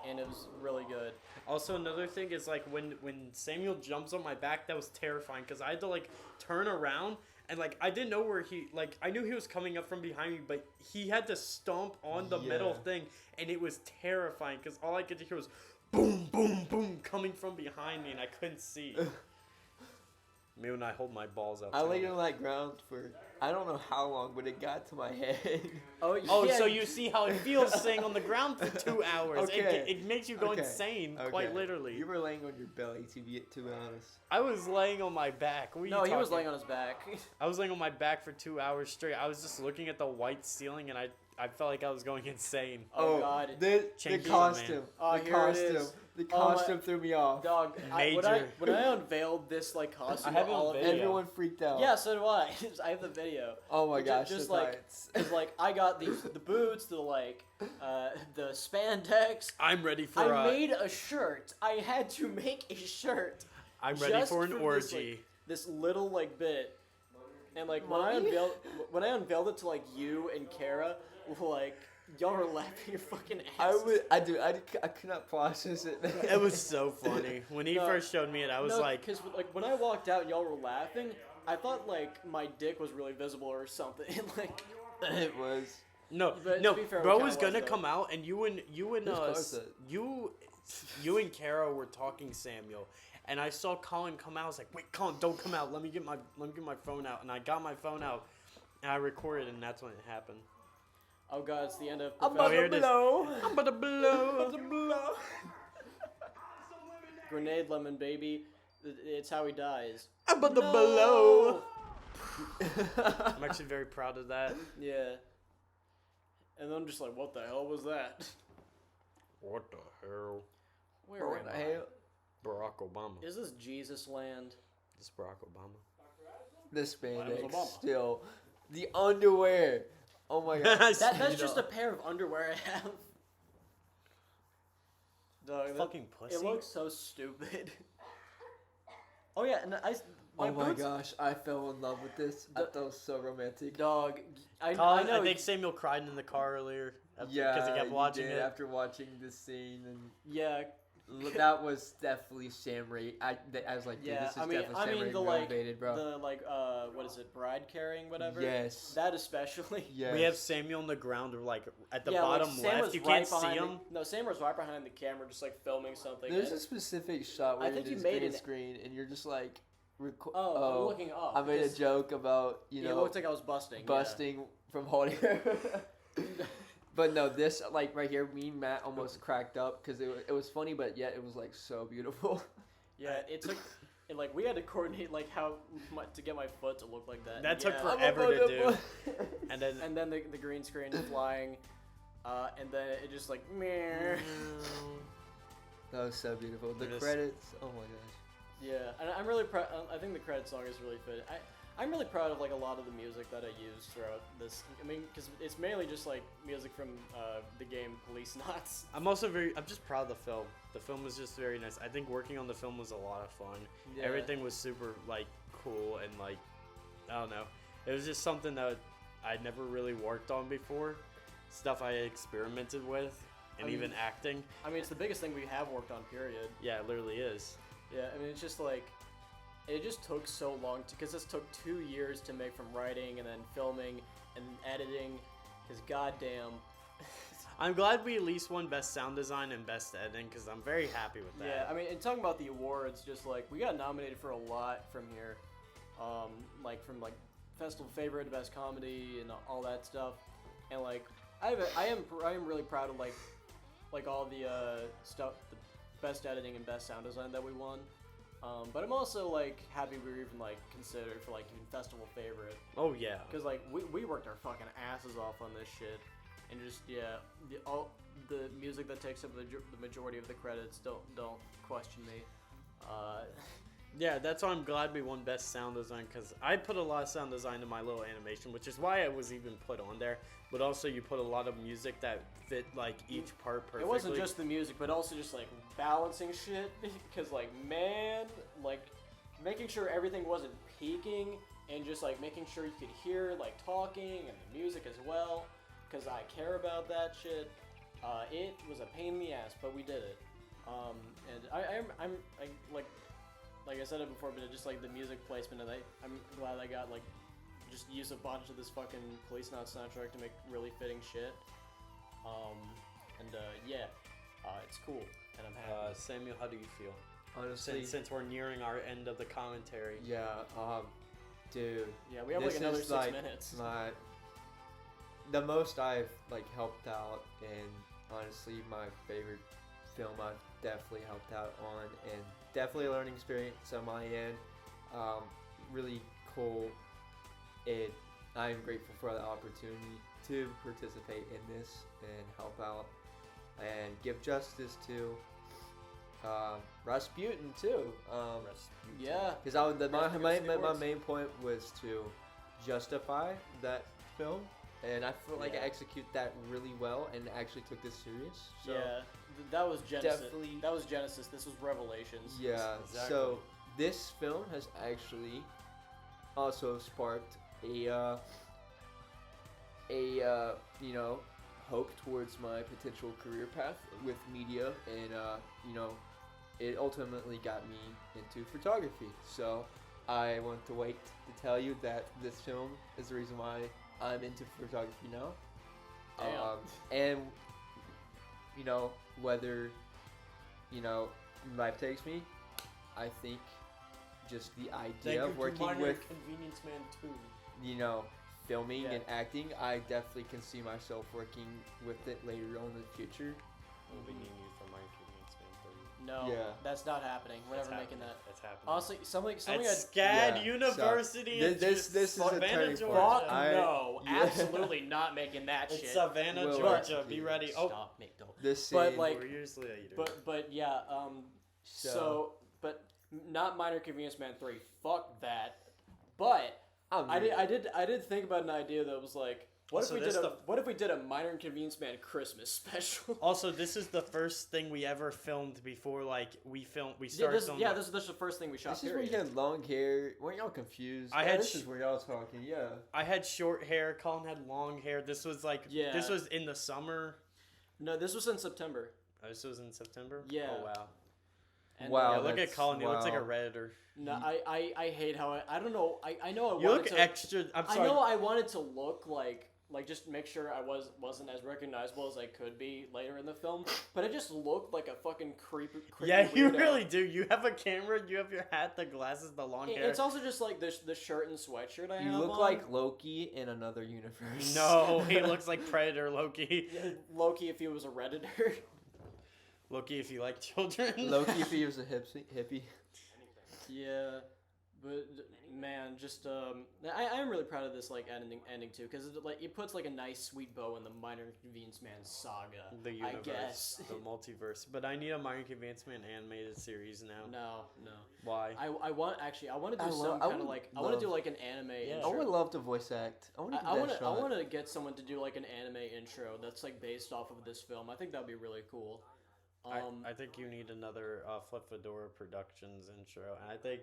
and it was really good. Also, another thing is like when Samuel jumps on my back, that was terrifying because I had to like turn around and like I didn't know where he like I knew he was coming up from behind me, but he had to stomp on the metal Yeah. thing, and it was terrifying because all I could hear was boom, boom, boom coming from behind me, and I couldn't see. Maybe when I hold my balls out. I too. laid on that ground for I don't know how long, but it got to my head. Oh, Oh, yeah, so you see how it feels staying on the ground for 2 hours. Okay. It makes you go Okay. insane, Okay. quite literally. You were laying on your belly, to be honest. I was laying on my back. What are No, you he was talking- laying on his back. I was laying on my back for 2 hours straight. I was just looking at the white ceiling, and I felt like I was going insane. Oh, God. The Changes, costume. Oh, the here it costume. is. The Oh, my- costume threw me off. Dog, when I Major. unveiled this like costume, I have it all on of video. Everyone freaked out. Yeah, so do I. I have the video. Oh my Ju- gosh. just the like- tights. Cause like I got the boots, the like the spandex. I'm ready for I made a shirt. I had to make a shirt. I'm ready just for an for this, orgy. This little like bit, and like when I unveiled it to like you and Kara, like y'all were laughing your fucking ass. I could not process it. It was so funny. When he No. first showed me it, I was like, because like when I walked out, and y'all were laughing. I thought like my dick was really visible or something. Like It was. no, But to no, be fair, it bro kinda was gonna was, though. come out, and you and Whose car is that? you and Kara were talking Samuel, and I saw Colin come out. I was like, wait, Colin, don't come out. Let me get my phone out, and I got my phone out, and I recorded, and that's when it happened. oh god, it's the end of. I'm Oh, about here to it is. blow. I'm about to blow. Grenade lemon baby. It's how he dies. I'm about to No! blow. I'm actually very proud of that. Yeah. And then I'm just like, what the hell was that? What the hell? Where What am the I? hell? Barack Obama. Is this Jesus land? This Barack Obama. The was spandex Obama. still. The underwear. Oh my god. That's just a pair of underwear I have. Dog, that- Fucking pussy. it looks so stupid. Oh yeah, and my Oh my boots, gosh, I fell in love with this. I The- thought it was so romantic. dog. I Colin, know. I think Samuel cried in the car earlier. Yeah, Because he kept you watching did it. after watching this scene, and yeah, that was definitely Sam Ray. I was like, dude, yeah. this is I mean, definitely Sam Ray the like, motivated, bro. the like, what is it? Bride carrying, whatever. Yes. That especially. Yes. We have Samuel on the ground, or like at the Yeah, bottom like, Sam left. was You right can't see behind him. No, Sam was right behind the camera, just like filming something. There's and- a specific shot I where think it you is made green an- screen, and you're just like, Oh, I'm looking up. I made a because joke about It looked like I was busting. yeah. busting from holding her. But no, this like right here, me and Matt almost cracked up because it was funny, but yet it was like so beautiful. Yeah, it took. And like we had to coordinate like how much to get my foot to look like that. That took Yeah. forever to do. And then And then the green screen flying, and then it just like meh. That was so beautiful. The It is. credits, oh my gosh. Yeah, and I'm really proud. I think the credit song is really fit. I'm really proud of like a lot of the music that I used throughout this. I mean, because it's mainly just like music from the game Police Knots. I'm just proud of the film. The film was just very nice. I think working on the film was a lot of fun. Yeah. Everything was super like cool and like I don't know. It was just something that I'd never really worked on before. Stuff I experimented with and I mean- even acting. I mean, it's the biggest thing we have worked on. Period. Yeah, it literally is. Yeah, I mean, it's just like, it just took so long because this took 2 years to make from writing and then filming and editing. Because goddamn. I'm glad we at least won Best Sound Design and Best Editing because I'm very happy with that. Yeah, I mean, and talking about the awards, just like we got nominated for a lot from here, like from like festival favorite, best comedy, and all that stuff. And like, I am really proud of like all the stuff, the best editing and best sound design that we won. But I'm also like happy we were even like considered for like even festival favorite. Oh yeah. Because like we worked our fucking asses off on this shit, and just all the music that takes up the majority of the credits. Don't question me. Yeah, that's why I'm glad we won Best Sound Design, because I put a lot of sound design in my little animation, which is why it was even put on there. But also, you put a lot of music that fit like each part perfectly. It wasn't just the music, but also just like balancing shit. Because like man, like making sure everything wasn't peaking, and just like making sure you could hear like talking and the music as well. Because I care about that shit. It was a pain in the ass, but we did it. And I'm like I said it before, but it just like the music placement, and I'm glad I got like just use a bunch of this fucking Police Not soundtrack to make really fitting shit. It's cool, and I'm happy. Samuel, how do you feel? Honestly, Since we're nearing our end of the commentary. yeah, dude. Yeah, we have like this another is, 6 like, minutes. The most I've like helped out, and honestly, my favorite film I've definitely helped out on, and definitely a learning experience on my end. Really cool. I'm grateful for the opportunity to participate in this and help out and give justice to Rasputin too. Yeah, Because my Rasputin's awards. main point was to justify that film, and I feel like I Yeah. execute that really well and actually took this serious. So, that was Genesis. definitely- That was Genesis. This was Revelations. yeah. Exactly. So this film has actually also sparked a hope towards my potential career path with media, and it ultimately got me into photography. So I want to wait to tell you that this film is the reason why I'm into photography now. Damn. And whether life takes me, I think just the idea of working Minor with Inconvenience Man 2. filming Yeah. and acting, I definitely can see myself working with it later on in the future. We'll be needing you for Minor Inconvenience Man 3. No, Yeah. that's not happening. We're That's never making happening. that. That's happening. Honestly, something At I SCAD Yeah, so University in this is a Savannah, turning point. Georgia. Fuck I- no, yeah. absolutely not making that It's shit. Savannah, Will Georgia. it? Be ready. Oh, Stop, Nick, don't. This But, scene, like- 4 years later. But yeah, but not Minor Convenience Man 3. Fuck that. But I did think about an idea that was like, what Also, if we did a Minor Inconvenience Man Christmas special? Also, this is the first thing we ever filmed before, like, we started filming. This is the first thing we shot. This is where you period. had long hair. Weren't y'all confused? I had This is where y'all talking. Yeah. I had short hair. Colin had long hair. This was like, Yeah. this was in the summer. No, this was in September. Oh, this was in September? Yeah. Oh, wow. And, Wow. Yeah, look at that's- Colin. He looks like a wow. Redditor. No, I hate how I don't know. I know I You wanted look to. extra. I'm I sorry. know I wanted to look like just make sure I wasn't as recognizable as I could be later in the film, but I just looked like a fucking creepy Yeah, you weirdo. really do. You have a camera, you have your hat, the glasses, the long hair. It's also just like the shirt and sweatshirt I You have look on. like Loki in another universe. No, he looks like Predator Loki. Loki if he was a redditor. Loki if you like children. Loki if he was a hippie. Yeah, but man, just I'm really proud of this like ending too, because it puts like a nice sweet bow in the Minor Inconvenience Man saga. The universe, I guess. the multiverse. But I need a Minor Inconvenience Man animated series now. No. Why? I want to do I some would kind of like I want to do love- like an anime. Yeah. I intro. would love to voice act. I want to. I want to get someone to do like an anime intro that's like based off of this film. I think that'd be really cool. I think you need another Flip Fedora Productions intro. And I think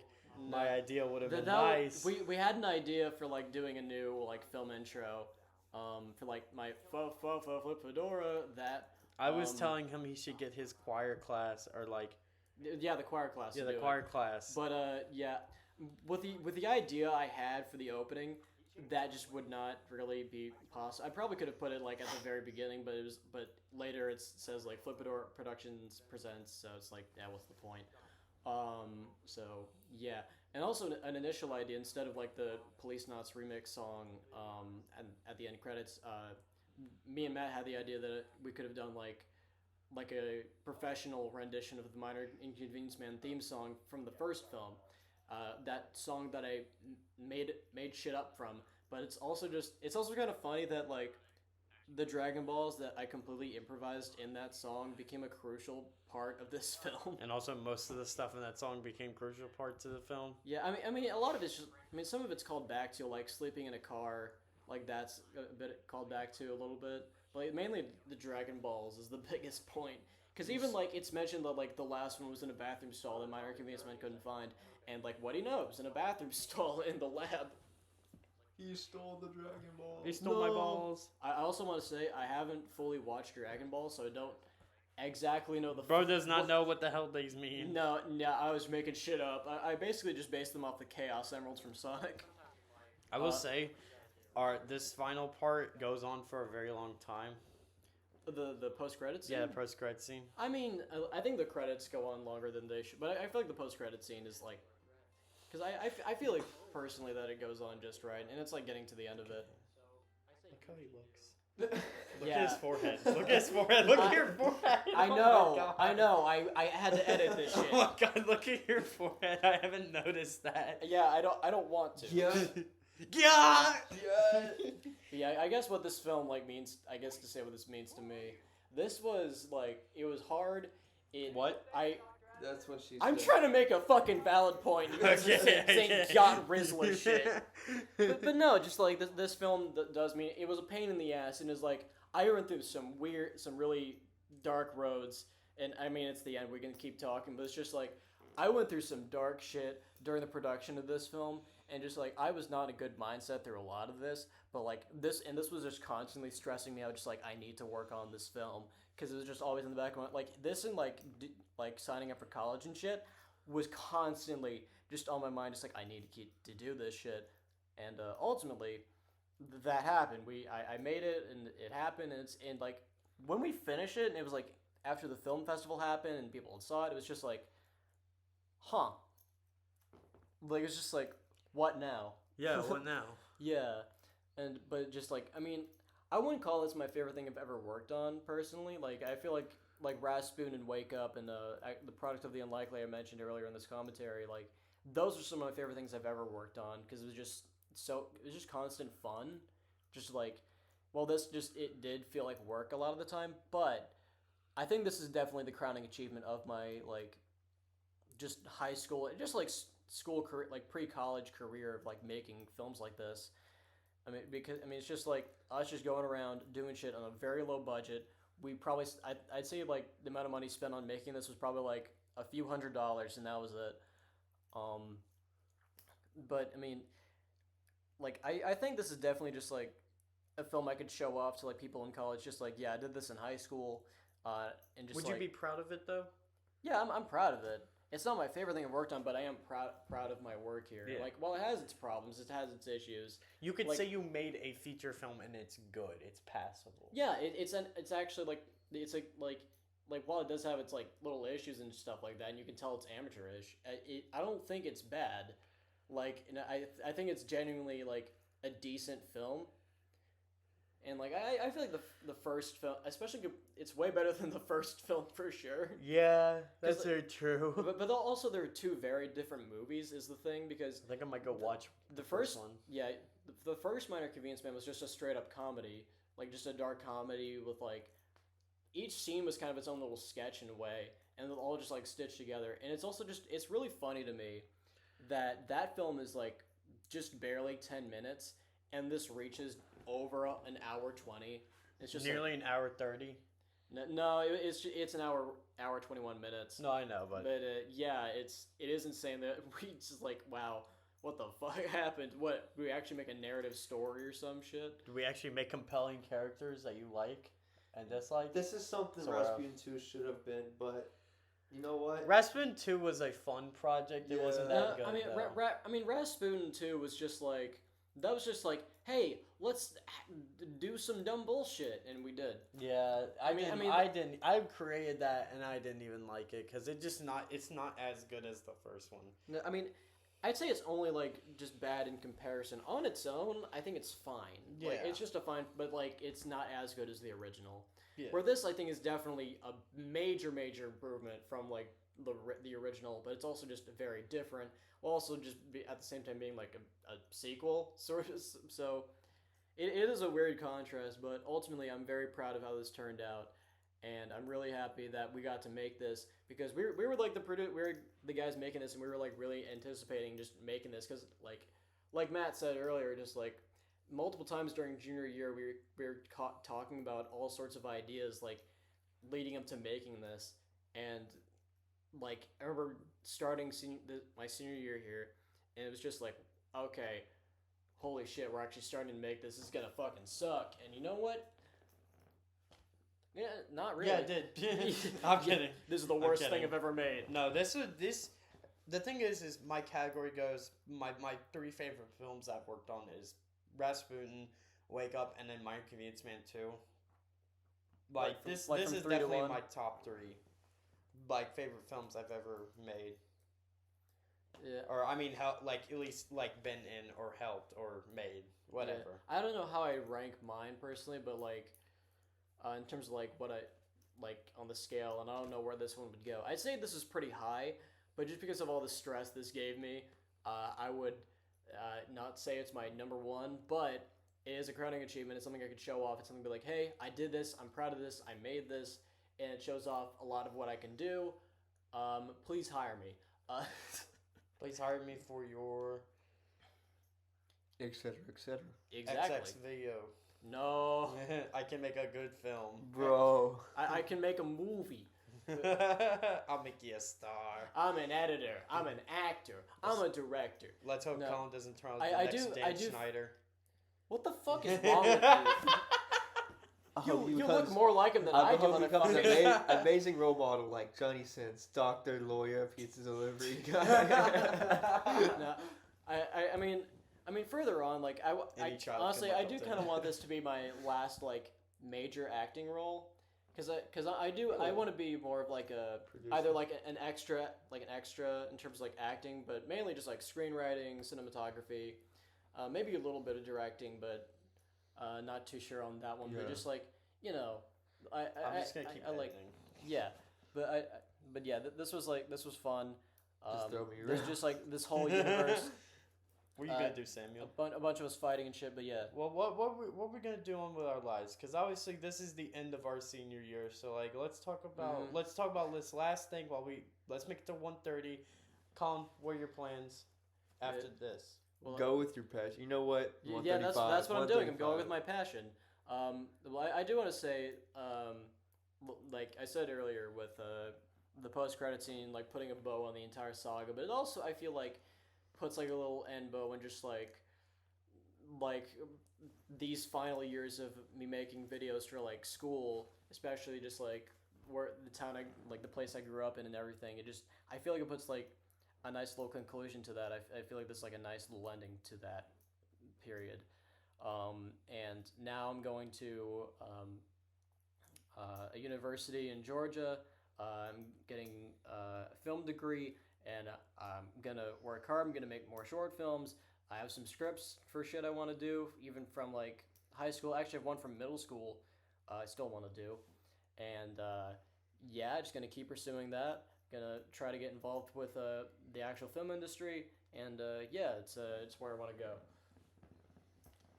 my idea would have been nice. We had an idea for like doing a new like film intro, for like my Flip Fedora that. I was um, telling him he should get his choir class or like Yeah, the choir class. yeah to the do it. choir class. But yeah, with the idea I had for the opening, that just would not really be possible. I probably could have put it like at the very beginning, but later it says like Flippador Productions presents, so it's like yeah, what's the point? So yeah, and also an initial idea instead of like the Police Knots remix song, and at the end credits, me and Matt had the idea that we could have done like like a professional rendition of the Minor Inconvenience Man theme song from the first film. That song that I made shit up from, but it's also kind of funny that like the Dragon Balls that I completely improvised in that song became a crucial part of this film. And also, most of the stuff in that song became crucial parts of the film. Yeah, I mean, a lot of it's just, I mean, some of it's called back to, like, sleeping in a car, like, that's a bit called back to a little bit, but like, mainly the Dragon Balls is the biggest point, because even, like, it's mentioned that, like, the last one was in a bathroom stall that Minor Inconvenience Man couldn't find, and, like, what he knows, in a bathroom stall in the lab. He stole the Dragon Ball. He stole my balls. I also want to say, I haven't fully watched Dragon Ball, so I don't exactly know the... Bro does not know what the hell these mean. No, I was making shit up. I basically just based them off the Chaos Emeralds from Sonic. I will say, this final part goes on for a very long time. The post-credits scene? Yeah, the post-credit scene. I mean, I think the credits go on longer than they should, but I feel like the post-credit scene is like... Because I feel like, personally, that it goes on just right, and it's like getting to the end of it. Look how he looks. Look Yeah. at his forehead. Look at his forehead. Look at your forehead. I Oh know, my God. I know, I had to edit this shit. Oh my God, look at your forehead. I haven't noticed that. Yeah, I don't want to. Yeah. Yeah. Yeah. Yeah, I guess what this film like means. I guess to say what this means to me. This was like it was hard. What? That's what she said. I'm trying to make a fucking valid point. You guys are saying Yacht Rizzler shit. But no, just like this film does mean it was a pain in the ass, and is like I went through some really dark roads, and I mean it's the end. We can keep talking, but it's just like I went through some dark shit during the production of this film, and just like I was not in a good mindset through a lot of this, but like this was just constantly stressing me out. Just like I need to work on this film because it was just always in the back of my like this and like signing up for college and shit was constantly just on my mind. Just like I need to do this shit, and ultimately that happened. I made it and it happened, and like when we finished it and it was like after the film festival happened and people saw it, it was just like, huh. Like it's just like, what now? Yeah, what now? Yeah, but just like I mean, I wouldn't call this my favorite thing I've ever worked on personally. Like I feel like Rasputin and Wake Up and the Product of the Unlikely I mentioned earlier in this commentary, like those are some of my favorite things I've ever worked on because it was just constant fun. Just like, well, it did feel like work a lot of the time, but I think this is definitely the crowning achievement of my like just high school, just like school career, like pre-college career of like making films like this. I mean, it's just like us just going around doing shit on a very low budget. We probably, I'd say like the amount of money spent on making this was probably like a few $100s, and that was it. But I mean, like I think this is definitely just like a film I could show off to like people in college. Just like, yeah, I did this in high school, and just Would like, you be proud of it though? yeah, I'm proud of it. It's not my favorite thing I've worked on, but I am proud of my work here. Yeah. Like, while it has its problems, it has its issues. You could Like- say you made a feature film and it's good. It's passable. Yeah, it's actually like it's like while it does have its like little issues and stuff like that, and you can tell it's amateurish. I don't think it's bad. Like, and I think it's genuinely like a decent film. And like I feel like the first film, especially, it's way better than the first film for sure. Yeah, that's 'Cause, very true. But also there are two very different movies is the thing, because I think I might go watch the first one. yeah, the first Minor Inconvenience Man was just a straight up comedy, like just a dark comedy with like each scene was kind of its own little sketch in a way, and they're all just like stitched together. And it's also just it's really funny to me that film is like just barely 10 minutes, and this reaches over an hour 20. It's just Nearly an hour 30. no, it's an hour 21 minutes. No, I know, but Yeah, it is insane that we just like, wow, what the fuck happened? What, do we actually make a narrative story or some shit? do we actually make compelling characters that you like and dislike? This is something Sort of. Rasputin 2 should have been, but you know what? Rasputin 2 was a fun project. It wasn't that good. I mean, though. Rasputin 2 was just like, that was just like, hey, let's do some dumb bullshit, and we did. Yeah, I mean- I created that and I didn't even like it because it's not as good as the first one. No, I mean, I'd say it's only like just bad in comparison. On its own, I think it's fine. Like, Yeah. it's just a fine, but like it's not as good as the original. Yeah. Where this, I think, is definitely a major improvement from like the original, but it's also just very different. While also just at the same time being like a sequel, sort of. So it is a weird contrast, but ultimately, I'm very proud of how this turned out. And I'm really happy that we got to make this because we were like we were the guys making this, and we were like really anticipating just making this because like Matt said earlier, just like multiple times during junior year we were talking about all sorts of ideas like leading up to making this, and like I remember starting my senior year here, and it was just like, okay, holy shit, we're actually starting to make this. This is gonna fucking suck, and you know what? Yeah, not really. Yeah, it did. I'm kidding. This is the worst kidding. thing I've ever made. No, the thing is my category goes, my 3 favorite films I've worked on is Rasputin, Wake Up, and then Minor Inconvenience Man 2. This from is 3 to definitely 1? my top 3, like, favorite films I've ever made. Yeah. Or, I mean, at least, like, been in or helped or made, whatever. Yeah. I don't know how I rank mine personally, but like, in terms of like what I like on the scale, and I don't know where this one would go. I'd say this is pretty high, but just because of all the stress this gave me, I would not say it's my number 1, but it is a crowning achievement. It's something I could show off. It's something to be like, hey, I did this. I'm proud of this. I made this, and it shows off a lot of what I can do. Please hire me. Please hire me for your etc. etc. Exactly. XX video. No. I can make a good film. Bro. I can make a movie. I'll make you a star. I'm an editor. I'm an actor. I'm a director. Let's hope No. Colin doesn't turn out I the next do- Dan I do- Schneider. What the fuck is wrong with you? You look more like him than I do hope on he a becomes an fucking... amazing role model like Johnny Sins, doctor, lawyer, pizza delivery guy. No, I mean, further on, like, Any child honestly, can I look do up to kind of him. want this to be my last, like, major acting role. Because I want to be more of, like, either, like, an extra in terms of, like, acting, but mainly just, like, screenwriting, cinematography, maybe a little bit of directing, but not too sure on that one. Yeah. But just, like, you know, I'm just gonna keep I like, editing. yeah, but yeah, this was fun. Just throw me There's around. just like this whole universe, What are you gonna do, Samuel? a bunch of us fighting and shit. But yeah, Well, what we gonna do on with our lives? Because obviously this is the end of our senior year. So like, let's talk about this last thing let's make it to 1:30. Colin, what are your plans after this? well, Go with your passion. You know what? yeah, that's what I'm doing. I'm going 135. with my passion. Well, I do want to say, like I said earlier, with the post-credit scene, like putting a bow on the entire saga, but it also, I feel like, puts like a little end bow and just like these final years of me making videos for like school, especially just like where the town the place I grew up in and everything. I feel like it puts like a nice little conclusion to that. I feel like this is like a nice little ending to that period. And now I'm going to a university in Georgia. I'm getting a film degree, and I'm gonna work hard. I'm gonna make more short films. I have some scripts for shit I want to do, even from like high school. Actually, I have one from middle school. I still want to do, and yeah, just gonna keep pursuing that. Gonna try to get involved with the actual film industry, and yeah, it's where I want to go.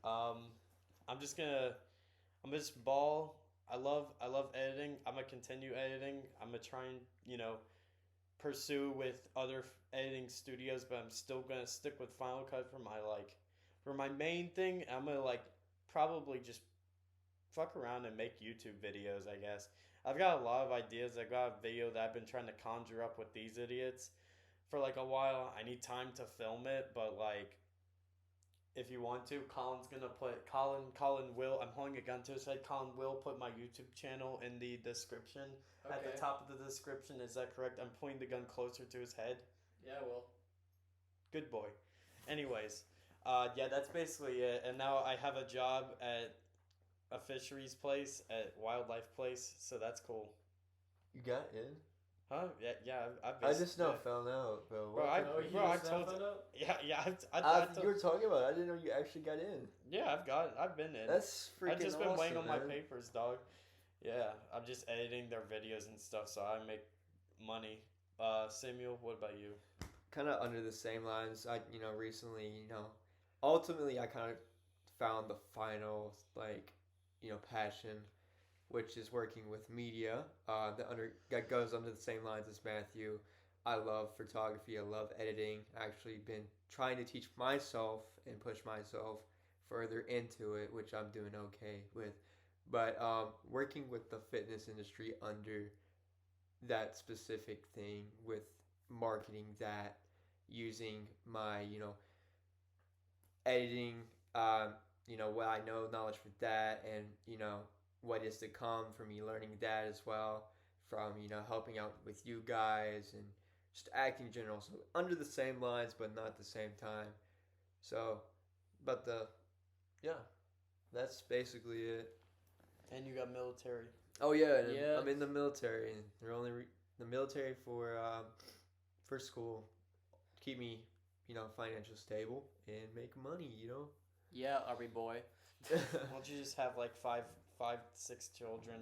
I'm just ball. I love editing. I'm gonna continue editing. I'm gonna try and pursue with other editing studios, but I'm still gonna stick with Final Cut for my main thing. I'm gonna probably just fuck around and make YouTube videos, I guess. I've got a lot of ideas. I got a video that I've been trying to conjure up with these idiots for a while. I need time to film it, but if you want to, Colin will, I'm holding a gun to his head, Colin will put my YouTube channel in the description. At Okay. the top of the description, is that correct? I'm pointing the gun closer to his head. Yeah, well. Good boy. Anyways, yeah, that's basically it. And now I have a job at a fisheries place, at wildlife place, so that's cool. You got in? Huh? Yeah, I've I just now yeah. found out, bro. Bro, What I the- Oh, you bro, I just told found you. out? Yeah. You were talking about it. I didn't know you actually got in. Yeah, I've been in. That's freaking I've just been waiting on my man. papers, dog. Yeah, I'm just editing their videos and stuff, so I make money. Samuel, what about you? Kind of under the same lines. I recently ultimately I kind of found the final passion, which is working with media. That goes under the same lines as Matthew. I love photography. I love editing. Actually, been trying to teach myself and push myself further into it, which I'm doing okay with. But working with the fitness industry under that specific thing with marketing that, using my editing, what I know, knowledge for that, and what is to come for me learning that as well, from helping out with you guys and just acting in general. So under the same lines, but not at the same time. So, but that's basically it. And you got military. Oh yeah, and Yeah. I'm in the military, and they're only the military for school, keep me financially stable and make money. Yeah, Arby boy. Why don't you just have like five, 6 children,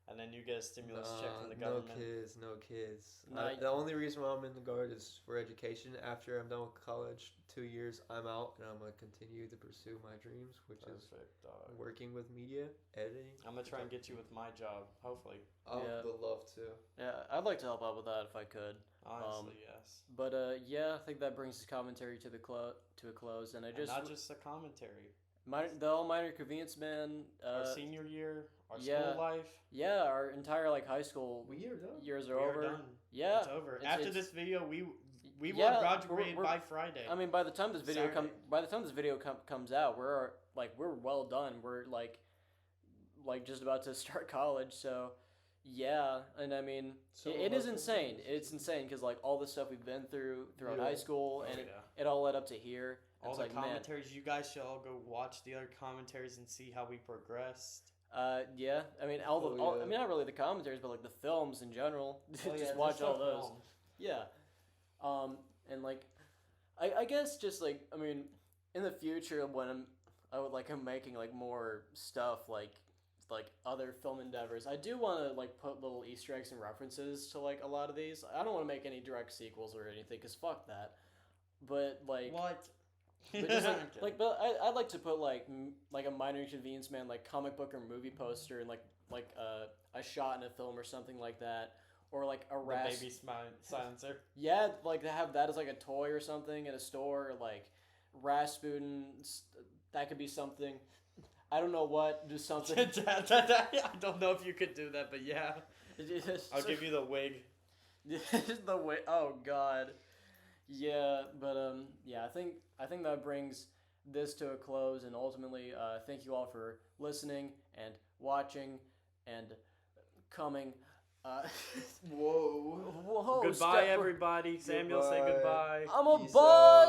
and then you get a stimulus check from the government? No kids. Nah, The only reason why I'm in the Guard is for education. After I'm done with college, 2 years, I'm out, and I'm gonna continue to pursue my dreams, which is Perfect, dog. working with media, editing. I'm gonna try and get you with my job, hopefully. I Yeah. would love to. Yeah, I'd like to help out with that if I could. Honestly, yes. But yeah, I think that brings the commentary to a close, and I And just not just a commentary. the all Minor Inconvenience Man. Our senior year, our yeah. school life. Yeah, our entire high school We are done. years We are are over. done. Yeah, It's over. it's- After it's- this video, we will Yeah, have graduated we're- by Friday. I mean, by the time this video Saturday. comes out, we're well done. We're like just about to start college. So yeah, and I mean, So it is much insane. information. It's insane because all the stuff we've been throughout Yeah. high school, Oh, and yeah. it all led up to here. All It's the like, man, commentaries, you guys should all go watch the other commentaries and see how we progressed. yeah. I mean, I mean, not really the commentaries, but the films in general. Just watch all those. Yeah. And I guess just I mean, in the future when I'm making more stuff like other film endeavors, I do want to put little Easter eggs and references to a lot of these. I don't want to make any direct sequels or anything, cause fuck that. But What? but just but I'd like to put a Minor Inconvenience Man comic book or movie poster and a shot in a film or something like that, or a the baby silencer. yeah, to have that as a toy or something in a store, or Rasputin. That could be something. I don't know what, just something. I don't know if you could do that, but yeah. I'll give you the wig. The way. Oh God. Yeah, but yeah. I think that brings this to a close, and ultimately, thank you all for listening and watching and coming. Whoa. Whoa. Goodbye, everybody. Samuel, say goodbye. I'm a Peace boss.